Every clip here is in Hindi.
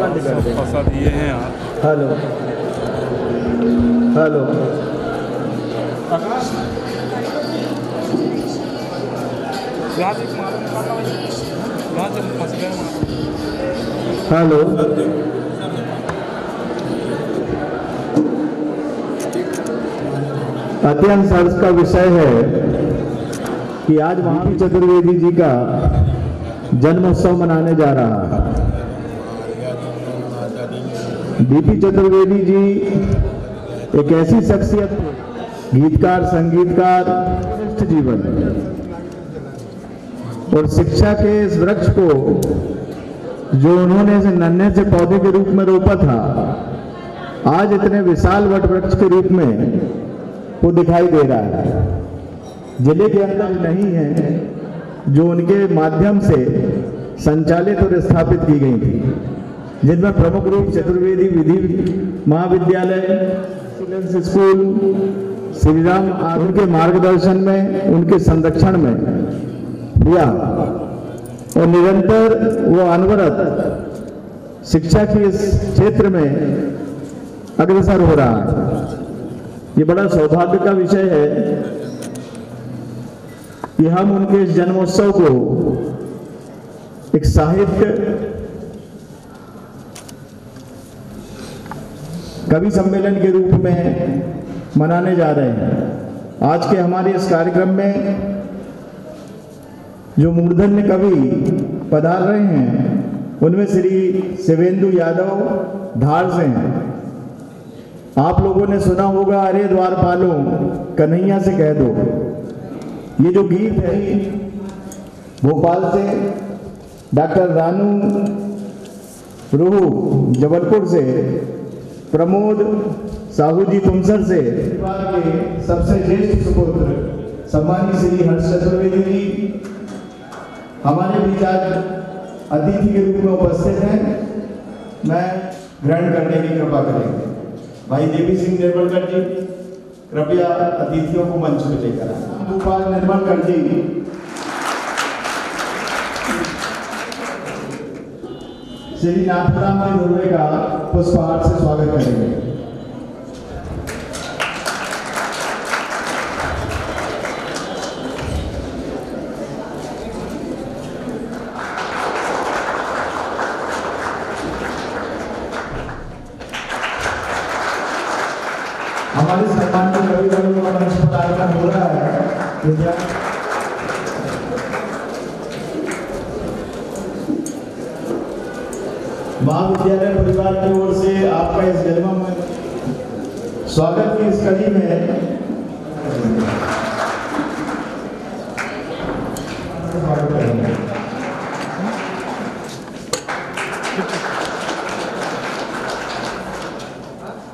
फंसा दिए हैं यार। हेलो हेलो हेलो अध्ययन सर्च का विषय है कि आज बीपी चतुर्वेदी जी का जन्मोत्सव मनाने जा रहा है। बीपी चतुर्वेदी जी एक ऐसी शख्सियत, गीतकार, संगीतकार, श्रेष्ठ जीवन और शिक्षा के इस वृक्ष को जो उन्होंने इसे नन्हे से पौधे के रूप में रोपा था, आज इतने विशाल वट वृक्ष के रूप में वो दिखाई दे रहा है। जिले के अंदर नहीं है जो उनके माध्यम से संचालित और स्थापित की गई थी, जिनमें प्रमुख रूप चतुर्वेदी विधि महाविद्यालय, स्कूल, श्री राम उनके मार्गदर्शन में, उनके संरक्षण में दिया और निरंतर वो अनवरत शिक्षा के इस क्षेत्र में अग्रसर हो रहा है। ये बड़ा सौभाग्य का विषय है कि हम उनके इस जन्मोत्सव को एक साहित्य कवि सम्मेलन के रूप में मनाने जा रहे हैं। आज के हमारे इस कार्यक्रम में जो मूर्धन्य कवि पधार रहे हैं उनमें श्री शिवेंदु यादव धार से हैं। आप लोगों ने सुना होगा, अरे द्वारपालों कन्हैया से कह दो। ये जो गीत है भोपाल से डॉक्टर रानू रूहू, जबलपुर से प्रमोद साहू जी तुमसर से, के सबसे ज्येष्ठ सुपुत्र सम्मानित श्री हर्ष चतुर्वेदी जी हमारे बीच आज अतिथि के रूप में उपस्थित हैं। मैं ग्रहण करने की कृपा करेंगे। भाई देवी सिंह निर्मलकर जी कृपया अतिथियों को मंच पर लेकर आए। भोपाल निर्मलकर जी, श्री नाथराम जी धुर्वे का पुष्पहार से स्वागत करेंगे। हमारे सम्मान के कवियों का मंच पर कार्यक्रम हो रहा है। महाविद्यालय परिवार की ओर से आपका इस जन्म में स्वागत की इस कड़ी में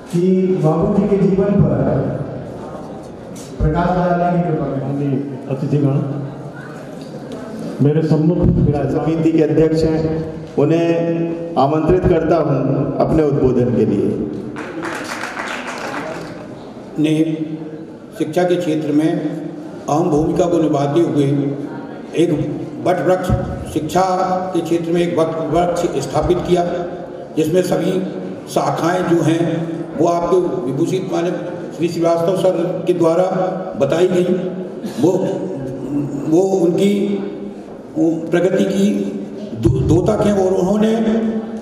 कि बाबू जी के जीवन पर प्रकाश डालने की कृपा करेंगे। अतिथिगण मेरे सम्मुख समिति के अध्यक्ष हैं, उन्हें आमंत्रित करता हूं अपने उद्बोधन के लिए। ने शिक्षा के क्षेत्र में अहम भूमिका को निभाते हुए एक वट वृक्ष शिक्षा के क्षेत्र में एक वट वृक्ष स्थापित किया, जिसमें सभी शाखाएं जो हैं वो आपको विभूषित माने श्री श्रीवास्तव सर के द्वारा बताई गई। वो उनकी प्रगति की द्योतक हैं और उन्होंने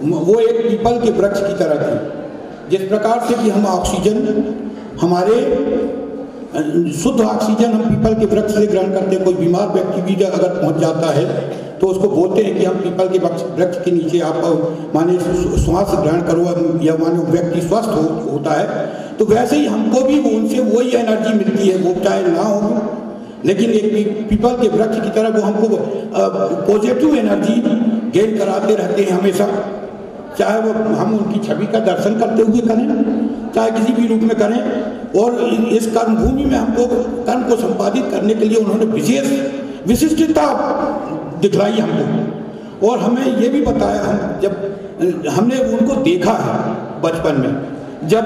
वो एक पीपल के वृक्ष की तरह थी। जिस प्रकार से कि हम ऑक्सीजन, हमारे शुद्ध ऑक्सीजन हम पीपल के वृक्ष से ग्रहण करते हैं। कोई बीमार व्यक्ति भी अगर पहुंच जाता है तो उसको बोलते हैं कि हम पीपल के वृक्ष के नीचे आप माने श्वास ग्रहण करो या माने व्यक्ति स्वस्थ होता है। तो वैसे ही हमको भी उनसे वही एनर्जी मिलती है, वो चाहे ना हो, लेकिन एक पीपल के वृक्ष की तरह वो हमको पॉजिटिव एनर्जी गेन कराते रहते हैं हमेशा। चाहे वो हम उनकी छवि का दर्शन करते हुए करें, चाहे किसी भी रूप में करें। और इस कर्मभूमि में हमको कर्म को संपादित करने के लिए उन्होंने विशेष विशिष्टता दिखलाई हमको। और हमें ये भी बताया, हम जब हमने उनको देखा है बचपन में, जब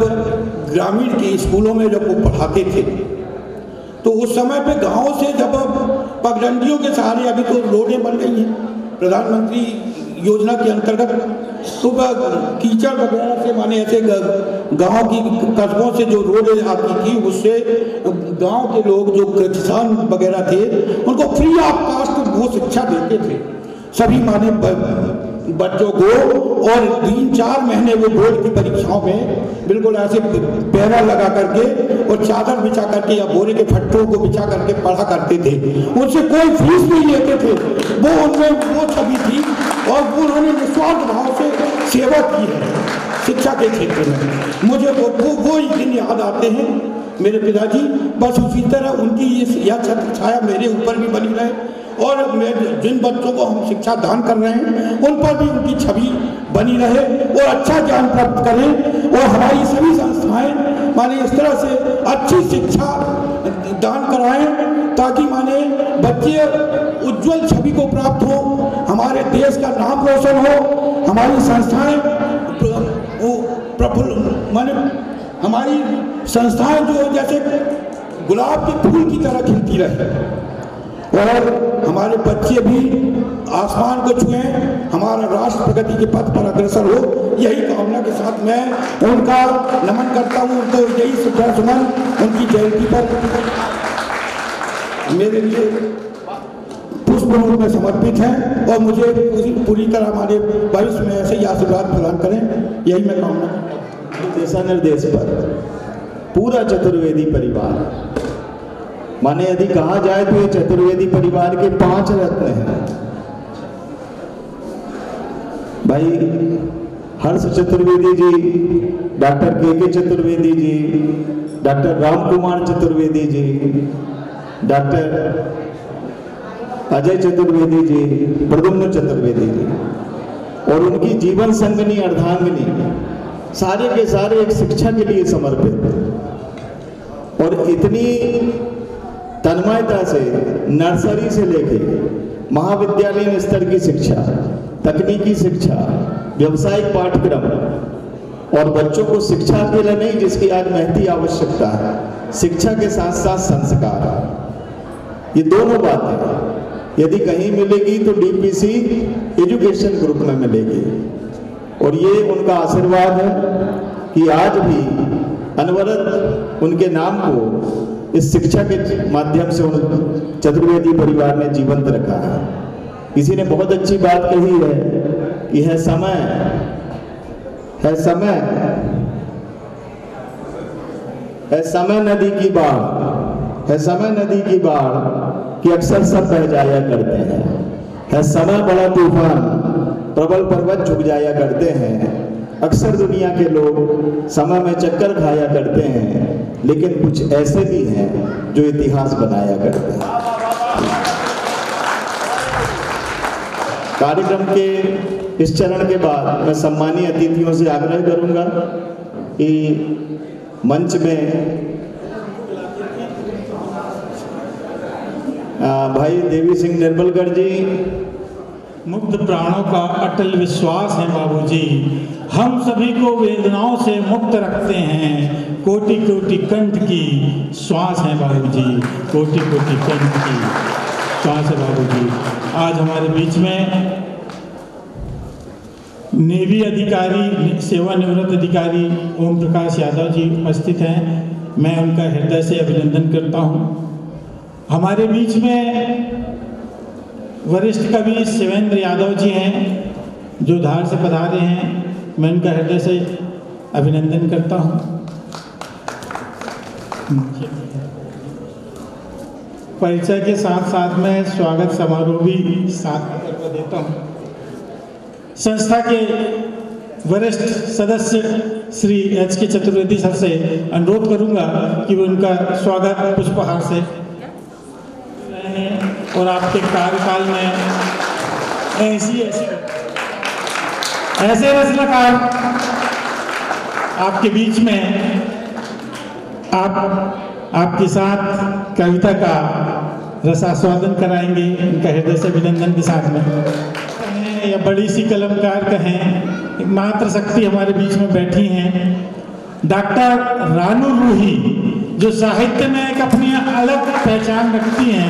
ग्रामीण के स्कूलों में जब वो पढ़ाते थे, तो उस समय पे गाँव से जब पगडंडियों के सहारे, अभी तो रोडें बन गई हैं प्रधानमंत्री योजना के अंतर्गत, तो कीचड़ वगैरह से माने ऐसे गांव की कस्बों से जो रोड आती थी उससे गांव के लोग जो किसान वगैरह थे उनको फ्री ऑफ कास्ट वो शिक्षा देते थे सभी माने बच्चों को। और 3-4 महीने वो बोर्ड की परीक्षाओं में बिल्कुल ऐसे पैरा लगा करके और चादर बिछा करके या बोरे के फट्टों को बिछा करके पढ़ा करते थे, उनसे कोई फीस नहीं लेते थे। वो उनमें वो छवि थी और वो उन्होंने निस्वार्थ भाव से सेवा की है शिक्षा के क्षेत्र में। मुझे वो दिन याद आते हैं मेरे पिताजी। बस उसी तरह उनकी यह छत्र छाया मेरे ऊपर भी बनी रहे और जिन बच्चों को हम शिक्षा दान कर रहे हैं उन पर भी उनकी छवि बनी रहे और अच्छा ज्ञान प्राप्त करें और हमारी सभी संस्थाएं माने इस तरह से अच्छी शिक्षा दान कराएं ताकि माने बच्चे उज्जवल छवि को प्राप्त हो, हमारे देश का नाम रोशन हो, हमारी संस्थाएं प्रफुल्ल माने हमारी संस्थाएं जो जैसे गुलाब के फूल की तरह खिलती रहे और हमारे बच्चे भी आसमान को छुएं, हमारा राष्ट्र प्रगति के पथ पर अग्रसर हो। यही कामना के साथ मैं उनका नमन करता हूं। उनको यही श्रद्धासुमन उनकी जयंती पर मेरे लिए पुष्प रूप में समर्पित हैं और मुझे पूरी तरह हमारे भविष्य में ऐसे ही आशीर्वाद प्रदान करें, यही मैं कामना करता हूं। दिशा निर्देश पर पूरा चतुर्वेदी परिवार माने यदि कहा जाए तो ये चतुर्वेदी परिवार के 5 रत्न हैं भाई। हर्ष चतुर्वेदी जी, डॉक्टर के चतुर्वेदी जी, डॉक्टर राम कुमार चतुर्वेदी जी, डॉक्टर अजय चतुर्वेदी जी, प्रद्युम्न चतुर्वेदी जी और उनकी जीवन संगनी अर्धांगिनी सारे के सारे एक शिक्षा के लिए समर्पित और इतनी तन्मयता से नर्सरी से लेके महाविद्यालयीन स्तर की शिक्षा, तकनीकी शिक्षा, व्यावसायिक पाठ्यक्रम और बच्चों को शिक्षा के लिए नहीं जिसकी आज महती आवश्यकता है, शिक्षा के साथ साथ संस्कार, ये दोनों बातें यदि कहीं मिलेगी तो डीपीसी एजुकेशन ग्रुप में मिलेगी। और ये उनका आशीर्वाद है कि आज भी अनवरत उनके नाम को इस शिक्षा के माध्यम से उन चतुर्वेदी परिवार ने जीवंत रखा है। किसी ने बहुत अच्छी बात कही है कि है समय नदी की बाढ़, है समय नदी की बाढ़ कि अक्सर सब बह जाया करते हैं, है समय बड़ा तूफान प्रबल पर्वत झुक जाया करते हैं। अक्सर दुनिया के लोग समय में चक्कर खाया करते हैं, लेकिन कुछ ऐसे भी हैं जो इतिहास बनाया करते हैं। कार्यक्रम के इस चरण के बाद मैं सम्मानीय अतिथियों से आग्रह करूंगा कि मंच में भाई देवी सिंह निर्मलगढ़ जी। मुक्त प्राणों का अटल विश्वास है बाबूजी, हम सभी को वेदनाओं से मुक्त रखते हैं, कोटि कोटि कंठ की श्वास है बाबूजी, कोटि कोटि कंठ की श्वास है बाबूजी। आज हमारे बीच में नेवी अधिकारी, सेवानिवृत्त अधिकारी ओम प्रकाश यादव जी उपस्थित हैं। मैं उनका हृदय से अभिनंदन करता हूँ। हमारे बीच में वरिष्ठ कवि शिवेंद्र यादव जी हैं जो धार से पधारे हैं, मैं उनका हृदय से अभिनंदन करता हूँ। परिचय के साथ साथ में स्वागत समारोह भी साथ में करवा देता हूँ। संस्था के वरिष्ठ सदस्य श्री एच.के. चतुर्वेदी सर से अनुरोध करूंगा कि वो उनका स्वागत पुष्पहार से और आपके कार्यकाल में ऐसे रचनाकार आपके बीच में आपके साथ कविता का रसास्वादन कराएंगे। उनका हृदय से अभिनंदन के साथ में या बड़ी सी कलमकार कहें, मात्र शक्ति हमारे बीच में बैठी हैं डॉक्टर रानू रूही, जो साहित्य में एक अपनी अलग पहचान रखती हैं,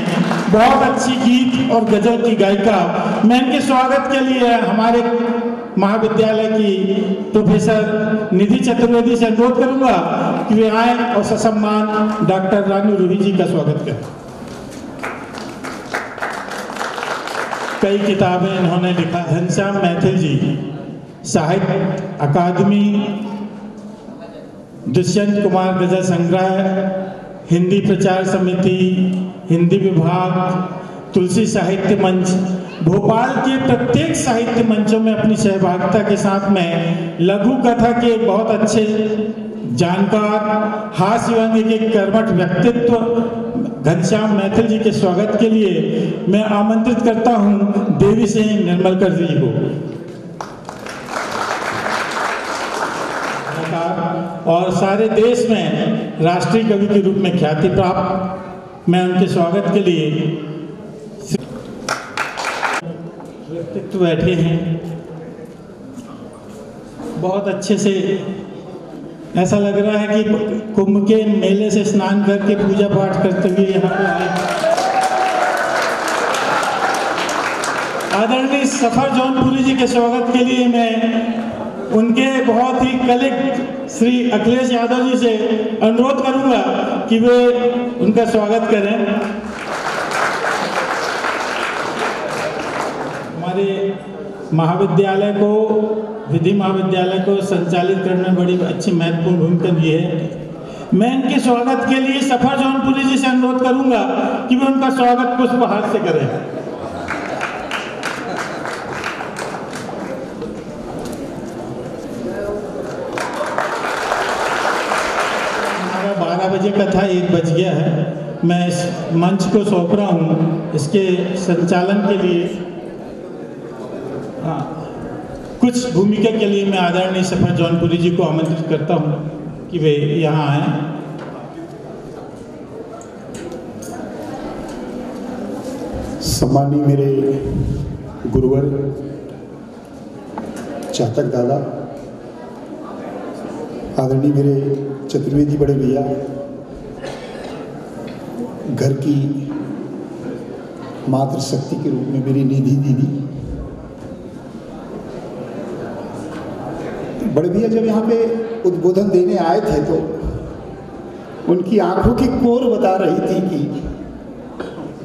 बहुत अच्छी गीत और गजल की गायिका। मैं इनके स्वागत के लिए हमारे महाविद्यालय की प्रोफेसर निधि चतुर्वेदी से अनुरोध करूंगा कि वे आए और ससम्मान डॉक्टर रानू रूही जी का स्वागत करें। कई किताबें इन्होंने लिखा। घनश्याम मैथिल जी साहित्य अकादमी, दुष्यंत कुमार गजल संग्रह, हिंदी प्रचार समिति, हिंदी विभाग, तुलसी साहित्य मंच, भोपाल के प्रत्येक साहित्य मंचों में अपनी सहभागिता के साथ में लघु कथा के बहुत अच्छे जानकार, हास्य व्यंग्य के कर्मठ व्यक्तित्व घनश्याम मैथिल जी के स्वागत के लिए मैं आमंत्रित करता हूं देवी सिंह निर्मलकर जी को। और सारे देश में राष्ट्रीय कवि के रूप में ख्याति प्राप्त, मैं उनके स्वागत के लिए व्यक्तित्व बैठे हैं। बहुत अच्छे से ऐसा लग रहा है कि कुंभ के मेले से स्नान करके पूजा पाठ करते हुए यहाँ पे आए। आदरणीय सफर जौनपुरी जी के स्वागत के लिए मैं उनके बहुत ही कलीग श्री अखिलेश यादव जी से अनुरोध करूंगा कि वे उनका स्वागत करें। हमारे महाविद्यालय को, विधि महाविद्यालय को संचालित करने में बड़ी अच्छी महत्वपूर्ण भूमिका दी है। मैं इनके स्वागत के लिए सफर जौनपुरी जी से अनुरोध करूंगा कि वे उनका स्वागत पुष्पहार से करें। 12 बजे का था, 1 बज गया है। मैं इस मंच को सौंप रहा हूँ इसके संचालन के लिए। कुछ भूमिका के लिए मैं आदरणीय सफर जौनपुरी जी को आमंत्रित करता हूँ कि वे यहाँ आए। सम्मानीय मेरे गुरुवर चातक दादा, आदरणीय मेरे चतुर्वेदी बड़े भैया, घर की मातृशक्ति के रूप में मेरी निधि दीदी, बड़े भैया जब यहाँ पे उद्बोधन देने आए थे तो उनकी आंखों की कोर बता रही थी कि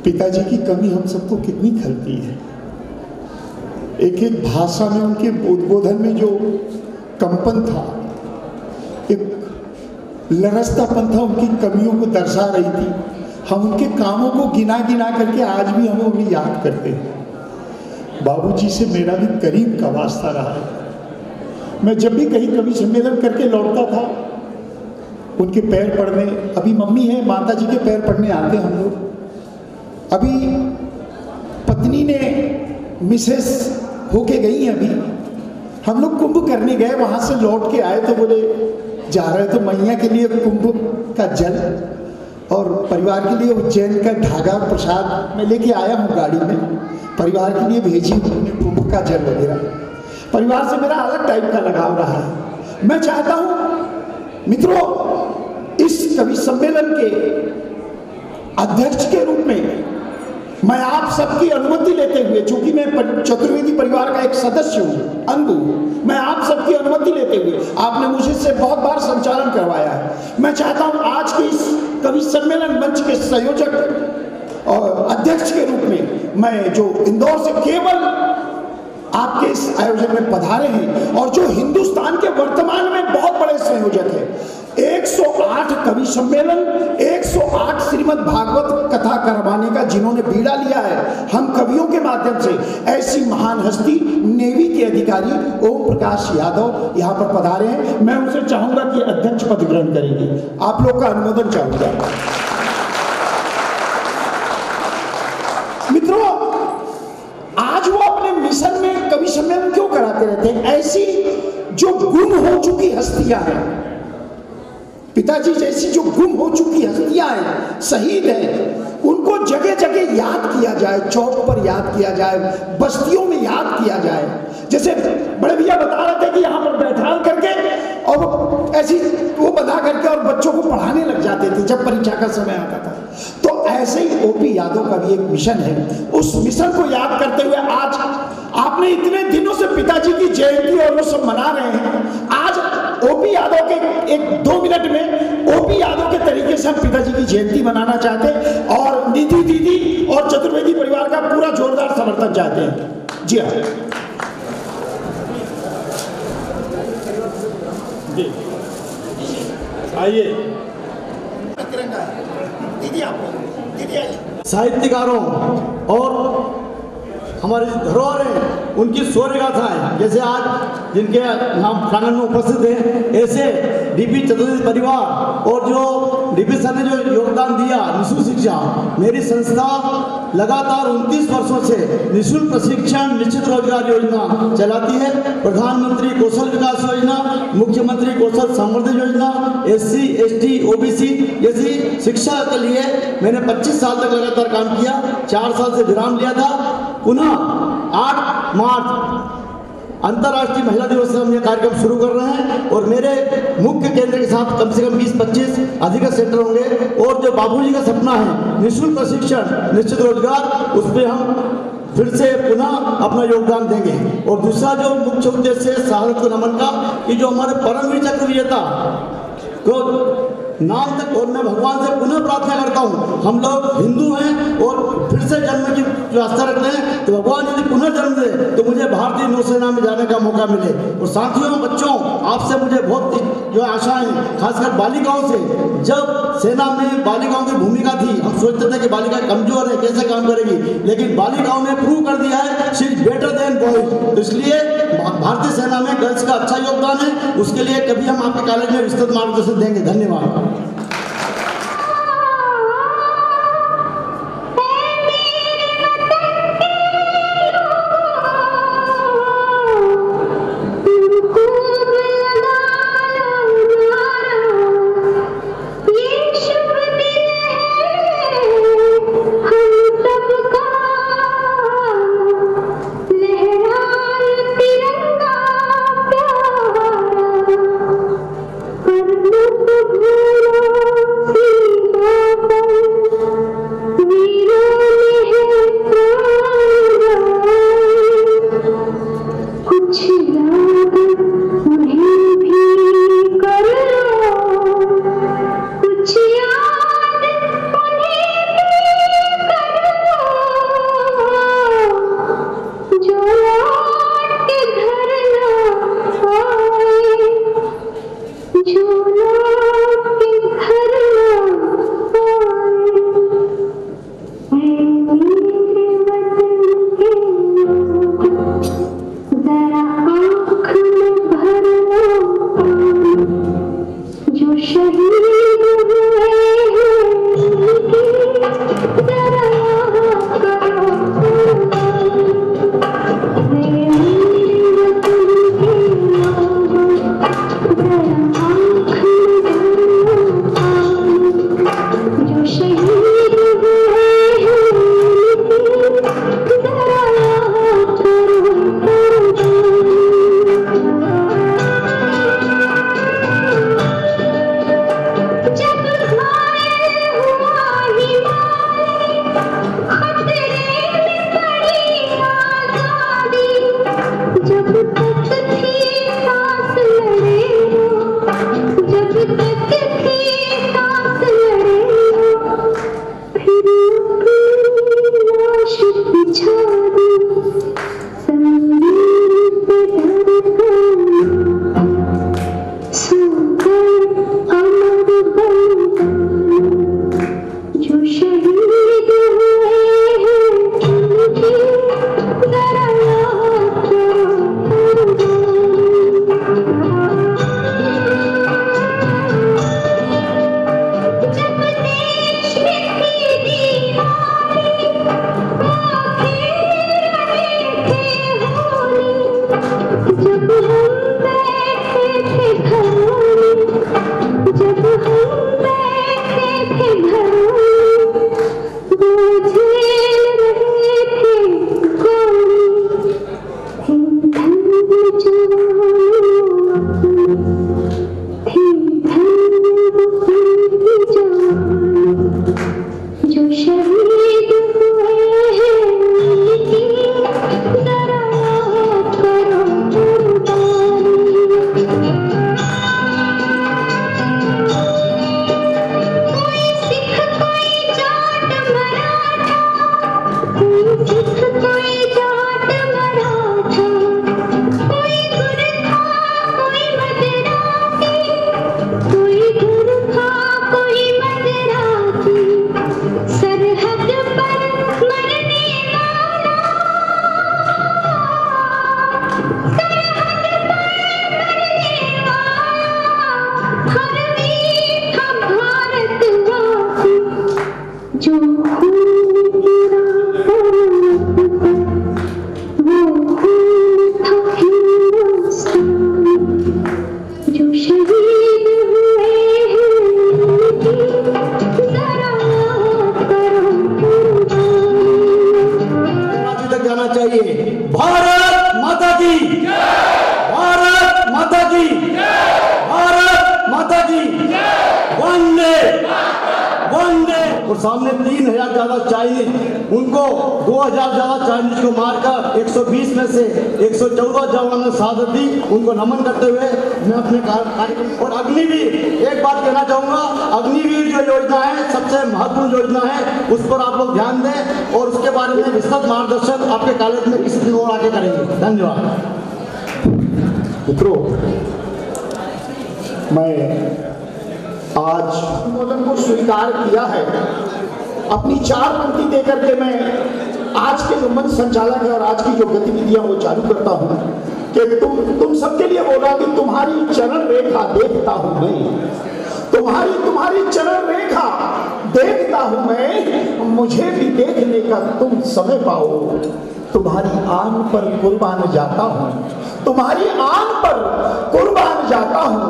पिताजी की कमी हम सबको कितनी खलती है। एक एक भाषा में उनके उद्बोधन में जो कंपन था, एक लरसतापन था, उनकी कमियों को दर्शा रही थी। हम उनके कामों को गिना गिना करके आज भी हमें उन्हें याद करते हैं। बाबूजी से मेरा भी करीब का वास्ता रहा है। मैं जब भी कहीं कवि सम्मेलन करके लौटता था, उनके पैर पड़ने, अभी मम्मी है, माता जी के पैर पड़ने आते हम लोग। अभी पत्नी ने मिसेस होके गई अभी, हम लोग कुंभ करने गए, वहां से लौट के आए तो बोले जा रहे तो मैया के लिए कुंभ का जल और परिवार के लिए उज्जैन का धागा प्रसाद मैं लेके आया हूँ गाड़ी में, परिवार के लिए भेजी उन्होंने कुंभ का जल वगैरह। परिवार से मेरा अलग टाइप का लगाव रहा है। मैं चाहता हूँ मित्रों, इस कवि सम्मेलन के अध्यक्ष के रूप में मैं आप सबकी अनुमति लेते हुए, चूंकि मैं चतुर्वेदी परिवार का एक सदस्य हूँ, अंग हूँ, मैं आप सबकी अनुमति लेते हुए, आपने मुझे से बहुत बार संचालन करवाया है, मैं चाहता हूँ आज के इस कवि सम्मेलन मंच के संयोजक और अध्यक्ष के रूप में मैं, जो इंदौर से केवल आपके इस आयोजन में पधारे हैं और जो हिंदुस्तान के वर्तमान में बहुत बड़े संयोजक हैं, 108 कवि सम्मेलन, 108 श्रीमद् भागवत कथा करवाने का जिन्होंने बीड़ा लिया है हम कवियों के माध्यम से, ऐसी महान हस्ती नेवी के अधिकारी ओम प्रकाश यादव यहाँ पर पधारे हैं। मैं उनसे चाहूंगा कि अध्यक्ष पद ग्रहण करेंगे, आप लोग का अनुमोदन चाहूंगा। मित्रों, आज वो अपने मिशन में कवि सम्मेलन क्यों कराते रहते हैं? ऐसी जो गुम हो चुकी हस्तियां हैं, पिताजी जैसी जो गुम हो चुकी हस्तियां हैं, शहीद हैं, उनको जगह जगह याद किया जाए, चौक पर याद किया जाए, बस्तियों में याद किया जाए। जैसे बड़े भैया बता रहे थे कि यहाँ पर बैठा करके और ऐसी वो बधा करके और बच्चों को पढ़ाने लग जाते थे जब परीक्षा का समय आता था। तो ऐसे ही ओपी यादव का भी एक मिशन है। उस मिशन को याद करते हुए आज आपने इतने दिनों से पिताजी की जयंती और वो सब मना रहे हैं, आज ओपी यादव के एक 2 मिनट में ओपी यादव के तरीके से हम पिताजी की जयंती मनाना चाहते हैं और निधि दीदी और चतुर्वेदी परिवार का पूरा जोरदार समर्थन चाहते हैं। जी हाँ, आइए दीदी आइए। साहित्यकारों और हमारी धरोहरें, उनकी शौर्य गाथाएं, जैसे आज जिनके नाम प्रांगण में उपस्थित हैं, ऐसे डीपी चतुर्वेदी परिवार और जो डीपी सर ने जो योगदान दिया निःशुल्क शिक्षा, मेरी संस्था लगातार 29 वर्षों से निःशुल्क प्रशिक्षण निश्चित रोजगार योजना चलाती है। प्रधानमंत्री कौशल विकास योजना, मुख्यमंत्री कौशल संवर्धन योजना, SC, ST, OBC जैसी शिक्षा के लिए मैंने 25 साल तक लगातार काम किया। 4 साल से विराम लिया था। पुनः 8 मार्च अंतर्राष्ट्रीय महिला दिवस से हम ये कार्यक्रम शुरू कर रहे हैं और मेरे मुख्य केंद्र के साथ कम से कम 20-25 अधिक सेंटर होंगे और जो बाबूजी का सपना है निःशुल्क प्रशिक्षण निश्चित रोजगार, उस पर हम फिर से पुनः अपना योगदान देंगे। और दूसरा जो मुख्य उद्देश्य है शहादत को नमन का, कि जो हमारे परमवीर चक्र विजेता को नाम तक, और मैं भगवान से पुनः प्रार्थना करता हूँ, हम लोग हिंदू हैं और फिर से जन्म की व्यवस्था रखते हैं, तो भगवान यदि पुनः जन्म दे तो मुझे भारतीय नौसेना में जाने का मौका मिले। और साथियों, बच्चों, आपसे मुझे बहुत जो आशाएं, खासकर बालिकाओं से, जब सेना में बालिकाओं की भूमिका थी, हम सोचते थे कि बालिका कमजोर है, कैसे काम करेगी, लेकिन बालिकाओं ने प्रूव कर दिया है she is better than boys. तो इसलिए भारतीय सेना में गर्ल्स का अच्छा योगदान है, उसके लिए कभी हम आपके कॉलेज में विस्तृत मार्गदर्शन देंगे। धन्यवाद। और सामने 3000 ज्यादा चाइनीज, उनको 2000 ज्यादा चाइनीज को मारकर 120 में से 114 जवानों ने शहादत दी। उनको नमन करते हुए मैं अपने कार्यक्रम और अग्निवीर एक बात कहना चाहूंगा, अग्निवीर जो योजना है सबसे महत्वपूर्ण योजना है, उस पर आप लोग ध्यान दें और उसके बारे में विस्तृत मार्गदर्शन आपके कॉलेज में किसी दिन और आगे करेंगे। धन्यवाद। मित्रों, मैं आज अनुमोदन को स्वीकार किया है। अपनी 4 पंक्ति देकर के मैं आज के जो मंच संचालक है और आज की जो गतिविधियां वो चालू करता हूं कि तुम सबके लिए बोला कि तुम्हारी चरण रेखा देखता हूं मैं, तुम्हारी चरण रेखा देखता हूं मैं, मुझे भी देखने का तुम समय पाओ। तुम्हारी आन पर कुर्बान जाता हूं, तुम्हारी आन पर कुर्बान जाता हूं।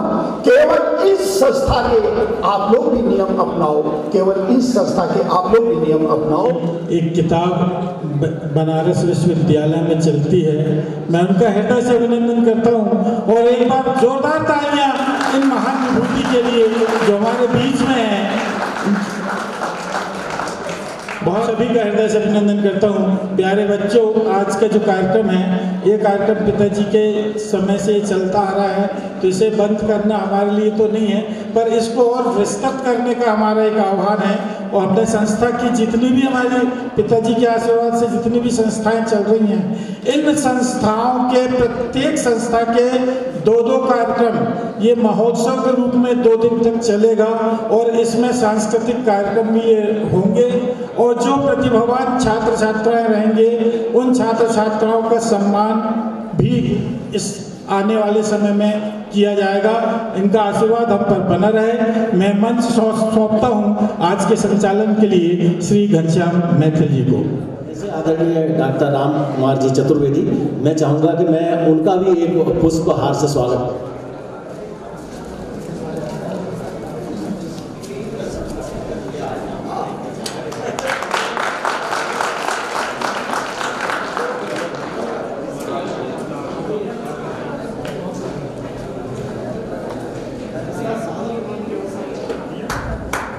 केवल इस संस्था के आप लोग भी नियम अपनाओ, केवल इस संस्था के आप लोग भी नियम अपनाओ। एक किताब बनारस विश्वविद्यालय में चलती है, मैं उनका हृदय से अभिनंदन करता हूं और एक बार जोरदार तालियां इन महान विभूति के लिए जो हमारे बीच में है। बहुत सभी का हृदय से अभिनंदन करता हूँ। प्यारे बच्चों, आज का जो कार्यक्रम है, ये कार्यक्रम पिताजी के समय से चलता आ रहा है, तो इसे बंद करना हमारे लिए तो नहीं है, पर इसको और विस्तृत करने का हमारा एक आह्वान है। और अपने संस्था की जितनी भी हमारी पिताजी के आशीर्वाद से जितनी भी संस्थाएं चल रही हैं, इन संस्थाओं के प्रत्येक संस्था के 2-2 कार्यक्रम ये महोत्सव के रूप में 2 दिन तक चलेगा और इसमें सांस्कृतिक कार्यक्रम भी होंगे और जो प्रतिभावान छात्र छात्राएं रहेंगे उन छात्र छात्राओं का सम्मान भी इस आने वाले समय में किया जाएगा। इनका आशीर्वाद हम पर बना रहे। मैं मंच सौंपता हूं आज के संचालन के लिए श्री घनश्याम मैथिल जी को। जैसे आदरणीय डॉक्टर राम कुमार जी चतुर्वेदी, मैं चाहूँगा कि मैं उनका भी एक पुष्पहार से स्वागत।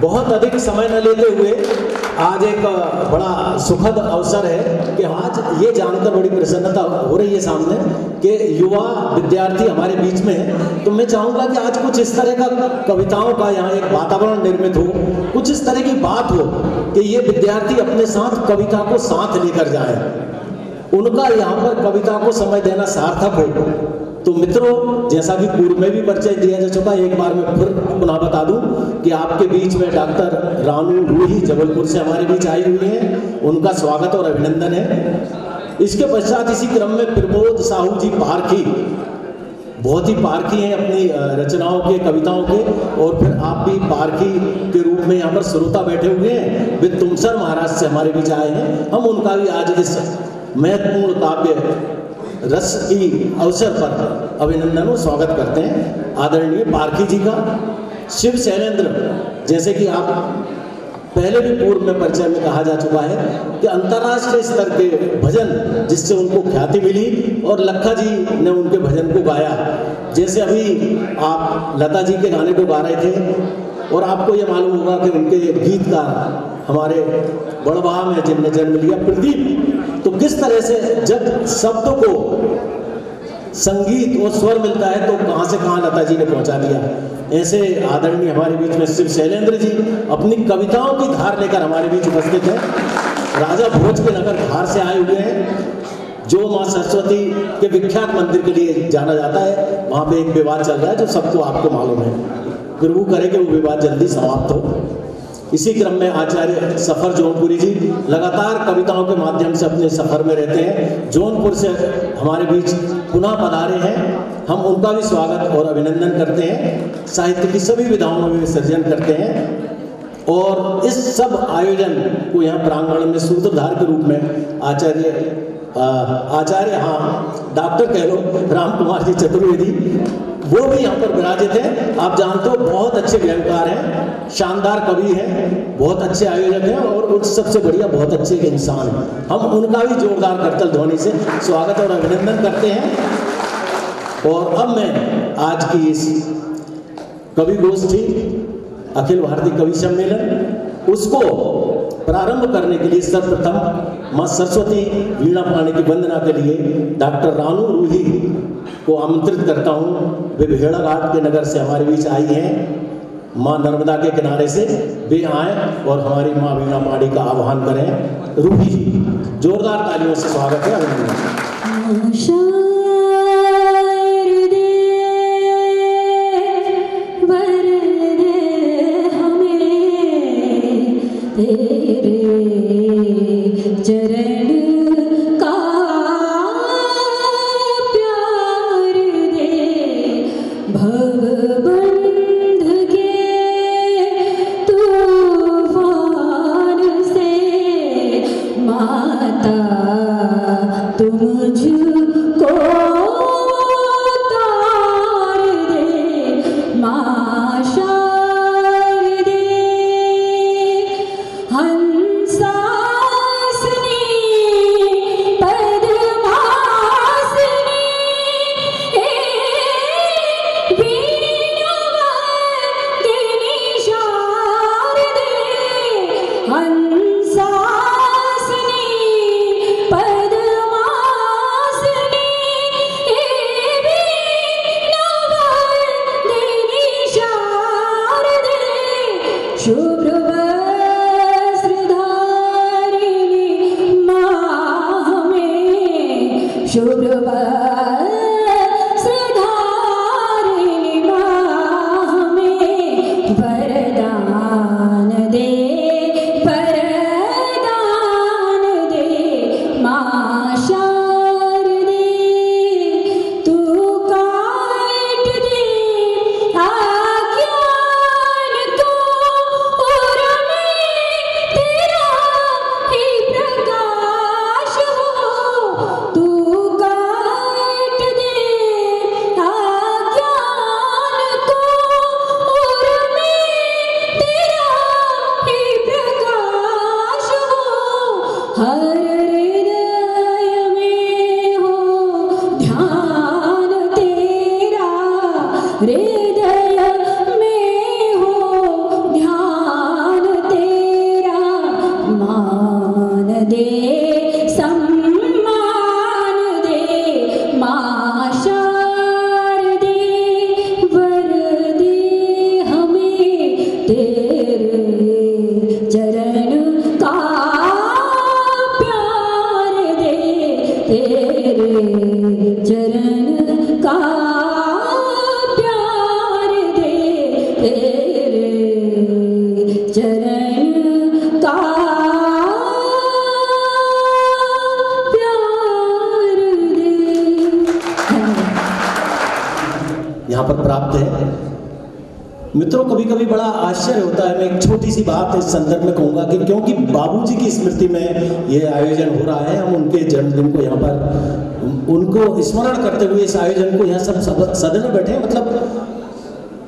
बहुत अधिक समय न लेते हुए आज एक बड़ा सुखद अवसर है कि आज ये जानकर बड़ी प्रसन्नता हो रही है सामने कि युवा विद्यार्थी हमारे बीच में है। तो मैं चाहूँगा कि आज कुछ इस तरह का कविताओं का यहाँ एक वातावरण निर्मित हो, कुछ इस तरह की बात हो कि ये विद्यार्थी अपने साथ कविता को साथ लेकर जाए, उनका यहाँ पर कविता को समय देना सार्थक हो। तो मित्रों, जैसा कि पूर्व में भी परिचय दिया जा चुका, एक बार मैं फिर पुनः बता दूं कि आपके बीच में डॉक्टर रानू रूही जबलपुर से हमारे बीच आई हुई हैं, उनका स्वागत और अभिनंदन है। इसके पश्चात इसी क्रम में प्रमोद साहू जी पारखी, बहुत ही पारखी हैं अपनी रचनाओं के, कविताओं के, और फिर आप भी पारखी के रूप में यहाँ पर श्रोता बैठे हुए हैं। वे तुमसर महाराष्ट्र से हमारे बीच आए हैं। हम उनका भी आज इस महत्वपूर्ण काव्य रस की अवसर पर अभिनंदन और स्वागत करते हैं। आदरणीय पारखी जी का शिव शैलेंद्र, जैसे कि आप पहले भी पूर्व में परिचय में कहा जा चुका है कि अंतर्राष्ट्रीय स्तर के भजन जिससे उनको ख्याति मिली और लखा जी ने उनके भजन को गाया। जैसे अभी आप लता जी के गाने को गा रहे थे और आपको ये मालूम होगा कि उनके गीतकार हमारे बड़वाह में जिनने जन्म लिया प्रदीप, तो किस तरह से जब शब्द को संगीत और स्वर मिलता है तो कहाँ से कहाँ लता जी ने पहुँचा दिया। ऐसे आदरणीय हमारे बीच में शिव शैलेंद्र जी अपनी कविताओं की धार लेकर हमारे बीच उपस्थित हैं। राजा भोज के नगर धार से आए हुए हैं, जो माँ सरस्वती के विख्यात मंदिर के लिए जाना जाता है। वहाँ पे एक विवाद चल रहा है जो सबको आपको मालूम है। प्रभु करे कि वो विवाद जल्दी समाप्त हो। इसी क्रम में आचार्य सफर जौनपुरी जी लगातार कविताओं के माध्यम से अपने सफर में रहते हैं, जौनपुर से हमारे बीच पुनः पधारे हैं। हम उनका भी स्वागत और अभिनंदन करते हैं। साहित्य की सभी विधाओं में विसर्जन करते हैं। और इस सब आयोजन को यहाँ प्रांगण में सूत्रधार के रूप में आचार्य हाँ डॉक्टर कह लो राम कुमार जी चतुर्वेदी, वो भी यहाँ पर विराजित हैं। आप जानते हो बहुत अच्छे व्यंगकार हैं, शानदार कवि हैं, बहुत अच्छे आयोजक हैं और उन सबसे बढ़िया बहुत अच्छे इंसान हैं। हम उनका भी जोरदार करतल ध्वनि से स्वागत और अभिनंदन करते हैं। और अब मैं आज की इस कवि गोष्ठी अखिल भारतीय कवि सम्मेलन उसको प्रारंभ करने के लिए सर्वप्रथम माँ सरस्वती वीणा पाणी की वंदना के लिए डॉक्टर रानू रूही को आमंत्रित करता हूँ। वे भेड़ाघाट के नगर से हमारे बीच आई हैं, माँ नर्मदा के किनारे से। वे आए और हमारी माँ वीणा पाणी का आह्वान करें। रूही जी, जोरदार तालियों से स्वागत है, अभिनंदन। मित्रों, कभी कभी बड़ा आश्चर्य होता है। मैं एक छोटी सी बात इस संदर्भ में कहूँगा कि क्योंकि बाबूजी की स्मृति में ये आयोजन हो रहा है, हम उनके जन्मदिन को यहाँ पर उनको स्मरण करते हुए इस आयोजन को यहाँ सब सदन में बैठे। मतलब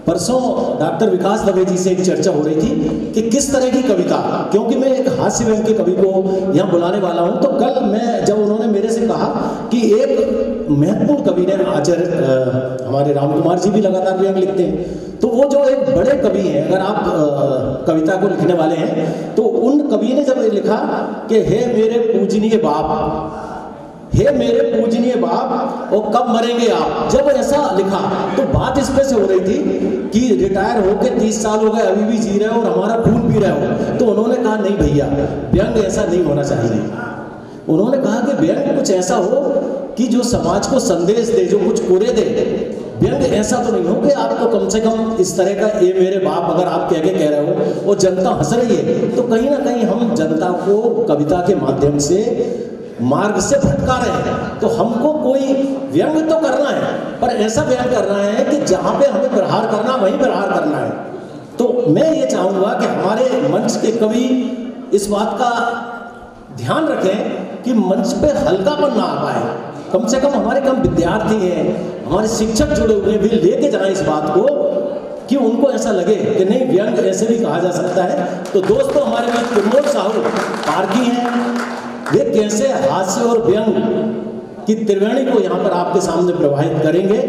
परसों डॉक्टर विकास दवे जी से एक चर्चा हो रही थी कि किस तरह की कविता, क्योंकि मैं एक हास्य व्यंग के कवि को यहाँ बुलाने वाला हूँ। तो कल मैं जब उन्होंने मेरे से कहा कि एक महत्वपूर्ण कवि ने, आचार्य हमारे राम कुमार जी भी लगातार व्यंग लिखते हैं, तो वो जो एक बड़े कवि हैं, अगर आप कविता को लिखने वाले हैं तो उन कवि ने जब लिखा कि हे मेरे पूजनीय बाप, हे मेरे पूजनीय बाप और कब मरेंगे आप, जब ऐसा लिखा तो बात इस पे से हो रही थी कि रिटायर होके 30 साल हो गए, अभी भी जी रहे हो और हमारा खून पी रहे हो। तो उन्होंने कहा नहीं भैया, व्यंग ऐसा नहीं होना चाहिए। उन्होंने कहा कि व्यंग कुछ ऐसा हो कि जो समाज को संदेश दे, जो कुछ कोरे दे। व्यंग ऐसा तो नहीं हो कि आपको कम से कम इस तरह का ये मेरे बाप अगर आप कह रहे हो और जनता हंस रही है, तो कहीं ना कहीं हम जनता को कविता के माध्यम से मार्ग से भटका रहे हैं। तो हमको कोई व्यंग तो करना है, पर ऐसा व्यंग करना है कि जहाँ पे हमें प्रहार करना वहीं प्रहार करना है। तो मैं ये चाहूँगा कि हमारे मंच के कवि इस बात का ध्यान रखें कि मंच पे हल्कापन ना आ पाए। कम से कम हमारे कम विद्यार्थी हैं, हमारे शिक्षक जुड़े हुए हैं, भी लेके जाएं इस बात को कि उनको ऐसा लगे कि नहीं व्यंग ऐसे भी कहा जा सकता है। तो दोस्तों हमारे बीच प्रमोद साहू पारकी हैं, वे कैसे हास्य और व्यंग की त्रिवेणी को यहाँ पर आपके सामने प्रवाहित करेंगे।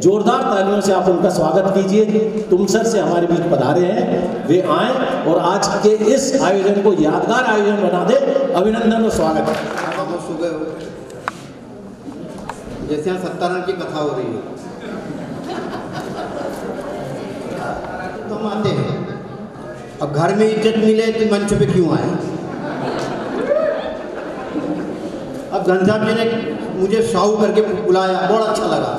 जोरदार तालियों से आप उनका स्वागत कीजिए। तुम सर से हमारे बीच पधारे हैं, वे आएँ और आज के इस आयोजन को यादगार आयोजन बना दे। अभिनंदन और स्वागत है। जैसे यहाँ सत्तारण की कथा हो रही है तो हम आते हैं। अब घर में इज्जत मिले तो मंच पे क्यों आए? अब घनश्याम जी ने मुझे साहू करके बुलाया, बहुत अच्छा लगा।